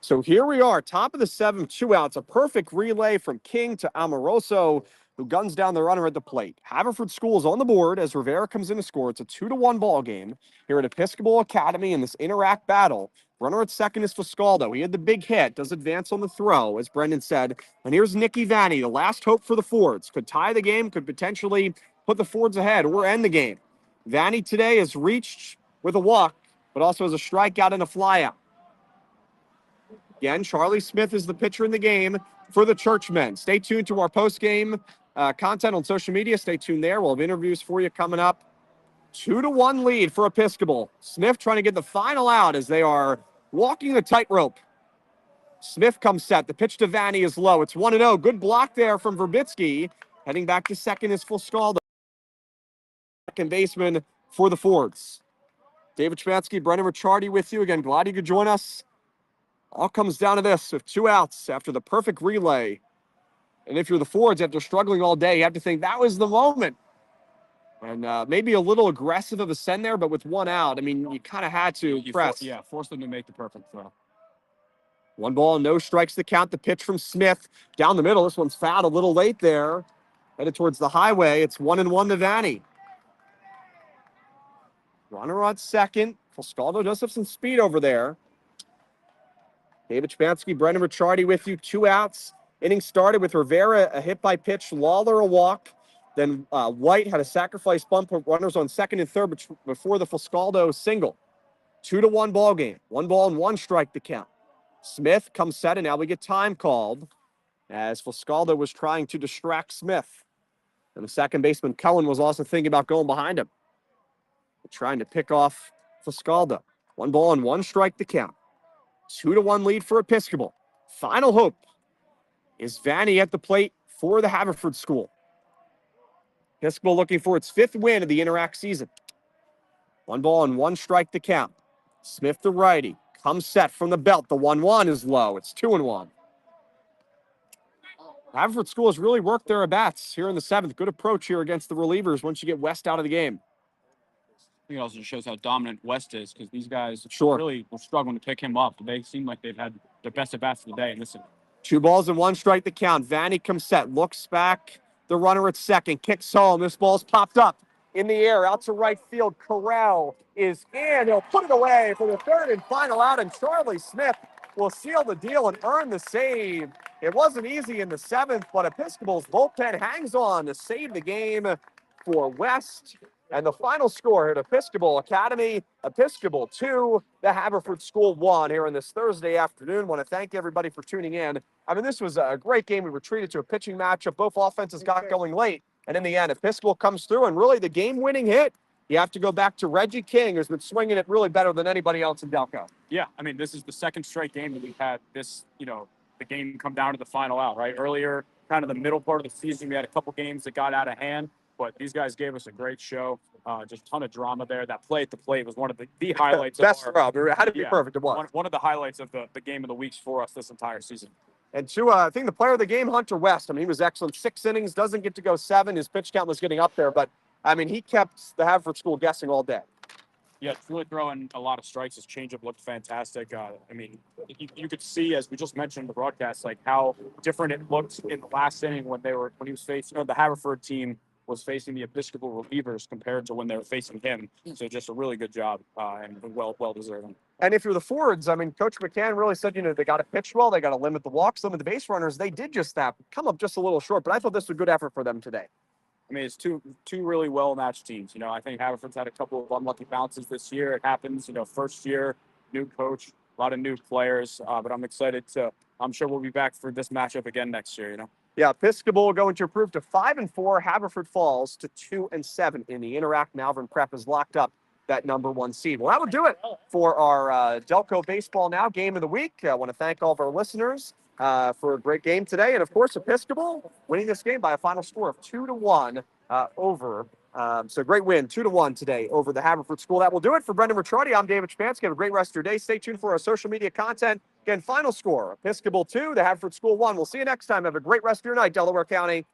S3: So here we are, top of the 7th, 2 outs. A perfect relay from King to Amoroso, who guns down the runner at the plate. Haverford School is on the board as Rivera comes in to score. It's a 2-1 ball game here at Episcopal Academy in this Interact battle. Runner at second is Fiscaldo. He had the big hit, does advance on the throw, as Brendan said. And here's Nicky Vanni, the last hope for the Fords. Could tie the game, could potentially put the Fords ahead or end the game. Vanni today has reached with a walk, but also has a strikeout and a flyout. Again, Charlie Smith is the pitcher in the game for the Churchmen. Stay tuned to our post-game content on social media. Stay tuned there. We'll have interviews for you coming up. 2-1 lead for Episcopal. Smith trying to get the final out as they are walking the tightrope. Smith comes set. The pitch to Vanni is low. It's 1-0. Good block there from Verbitsky. Heading back to second is Fiscaldo. Second baseman for the Fords. David Schmansky, Brendan Ricciardi with you. Again, glad you could join us. All comes down to this with 2 outs after the perfect relay. And if you're the Fords, after struggling all day, you have to think that was the moment. And maybe a little aggressive of a send there, but with 1 out, I mean, you kind of had to press.
S4: Force them to make the perfect throw.
S3: 1 ball, no strikes to count. The pitch from Smith down the middle. This one's fouled a little late there. Headed towards the highway. It's 1-1 to Vanni. Runner on second. Fiscaldo does have some speed over there. David Schmansky, Brendan Ricciardi with you. 2 outs. Inning started with Rivera, a hit by pitch, Lawler a walk. Then White had a sacrifice bunt, put runners on second and third before the Fiscaldo single. 2-1 ball game. 1 ball and 1 strike to count. Smith comes set, and now we get time called as Fiscaldo was trying to distract Smith. And the second baseman, Cullen, was also thinking about going behind him. Trying to pick off Fiscaldo. 1 ball and 1 strike to count. 2-1 lead for Episcopal. Final hope is Vanni at the plate for the Haverford School. Episcopal looking for its 5th win of the Interact season. 1 ball and 1 strike to count. Smith, the righty, comes set from the belt. The 1-1 is low. It's 2-1. Haverford School has really worked their at-bats here in the 7th. Good approach here against the relievers once you get West out of the game.
S4: I think it also shows how dominant West is because these guys
S3: Sure.
S4: really were struggling to pick him up. They seem like they've had their best at-bats of the day. And listen,
S3: 2 balls and 1 strike to count. Vanny comes set, looks back. The runner at second, kicks home. This ball's popped up in the air, out to right field. Corral is in. He'll put it away for the 3rd and final out, and Charlie Smith will seal the deal and earn the save. It wasn't easy in the 7th, but Episcopal's bullpen hangs on to save the game for West. And the final score at Episcopal Academy, Episcopal 2, the Haverford School 1 here on this Thursday afternoon. Want to thank everybody for tuning in. I mean, this was a great game. We were treated to a pitching matchup. Both offenses got going late. And in the end, Episcopal comes through, and really the game-winning hit, you have to go back to Reggie King, who's been swinging it really better than anybody else in Delco.
S4: yeah, I mean, this is the 2nd straight game that we've had this, the game come down to the final out, right? Earlier, kind of the middle part of the season, we had a couple games that got out of hand, but these guys gave us a great show. Just a ton of drama there. That play at the plate was one of the highlights.
S3: Best
S4: of our,
S3: rub. It had to be perfect. It was.
S4: One of the highlights of the game of the weeks for us this entire season.
S3: And I think the player of the game, Hunter West, I mean, he was excellent. 6 innings, doesn't get to go 7. His pitch count was getting up there, but, I mean, he kept the Haverford School guessing all day.
S4: Yeah, it's really throwing a lot of strikes. His changeup looked fantastic. I mean, you could see, as we just mentioned in the broadcast, like how different it looked in the last inning when he was facing, the Haverford team was facing the Episcopal relievers compared to when they were facing him. So just a really good job and well deserving.
S3: And if you're the forwards, I mean, Coach McCann really said, they got to pitch well. They got to limit the walks, limit the base runners. They did just that. Come up just a little short, but I thought this was a good effort for them today.
S4: I mean, it's two really well-matched teams. I think Haverford's had a couple of unlucky bounces this year. It happens, first year, new coach, a lot of new players. But I'm excited I'm sure we'll be back for this matchup again next year,
S3: Yeah, Episcopal going to improve to 5-4. Haverford falls to 2-7 in the Interact. Malvern Prep is locked up that number 1 seed. Well, that will do it for our Delco Baseball Now game of the week. I want to thank all of our listeners for a great game today. And, of course, Episcopal winning this game by a final score of 2-1 over. So great win, 2-1 today over the Haverford School. That will do it for Brendan Ritrardi. I'm David Spansky. Have a great rest of your day. Stay tuned for our social media content. Again, final score, Episcopal 2, the Haverford School 1. We'll see you next time. Have a great rest of your night, Delaware County.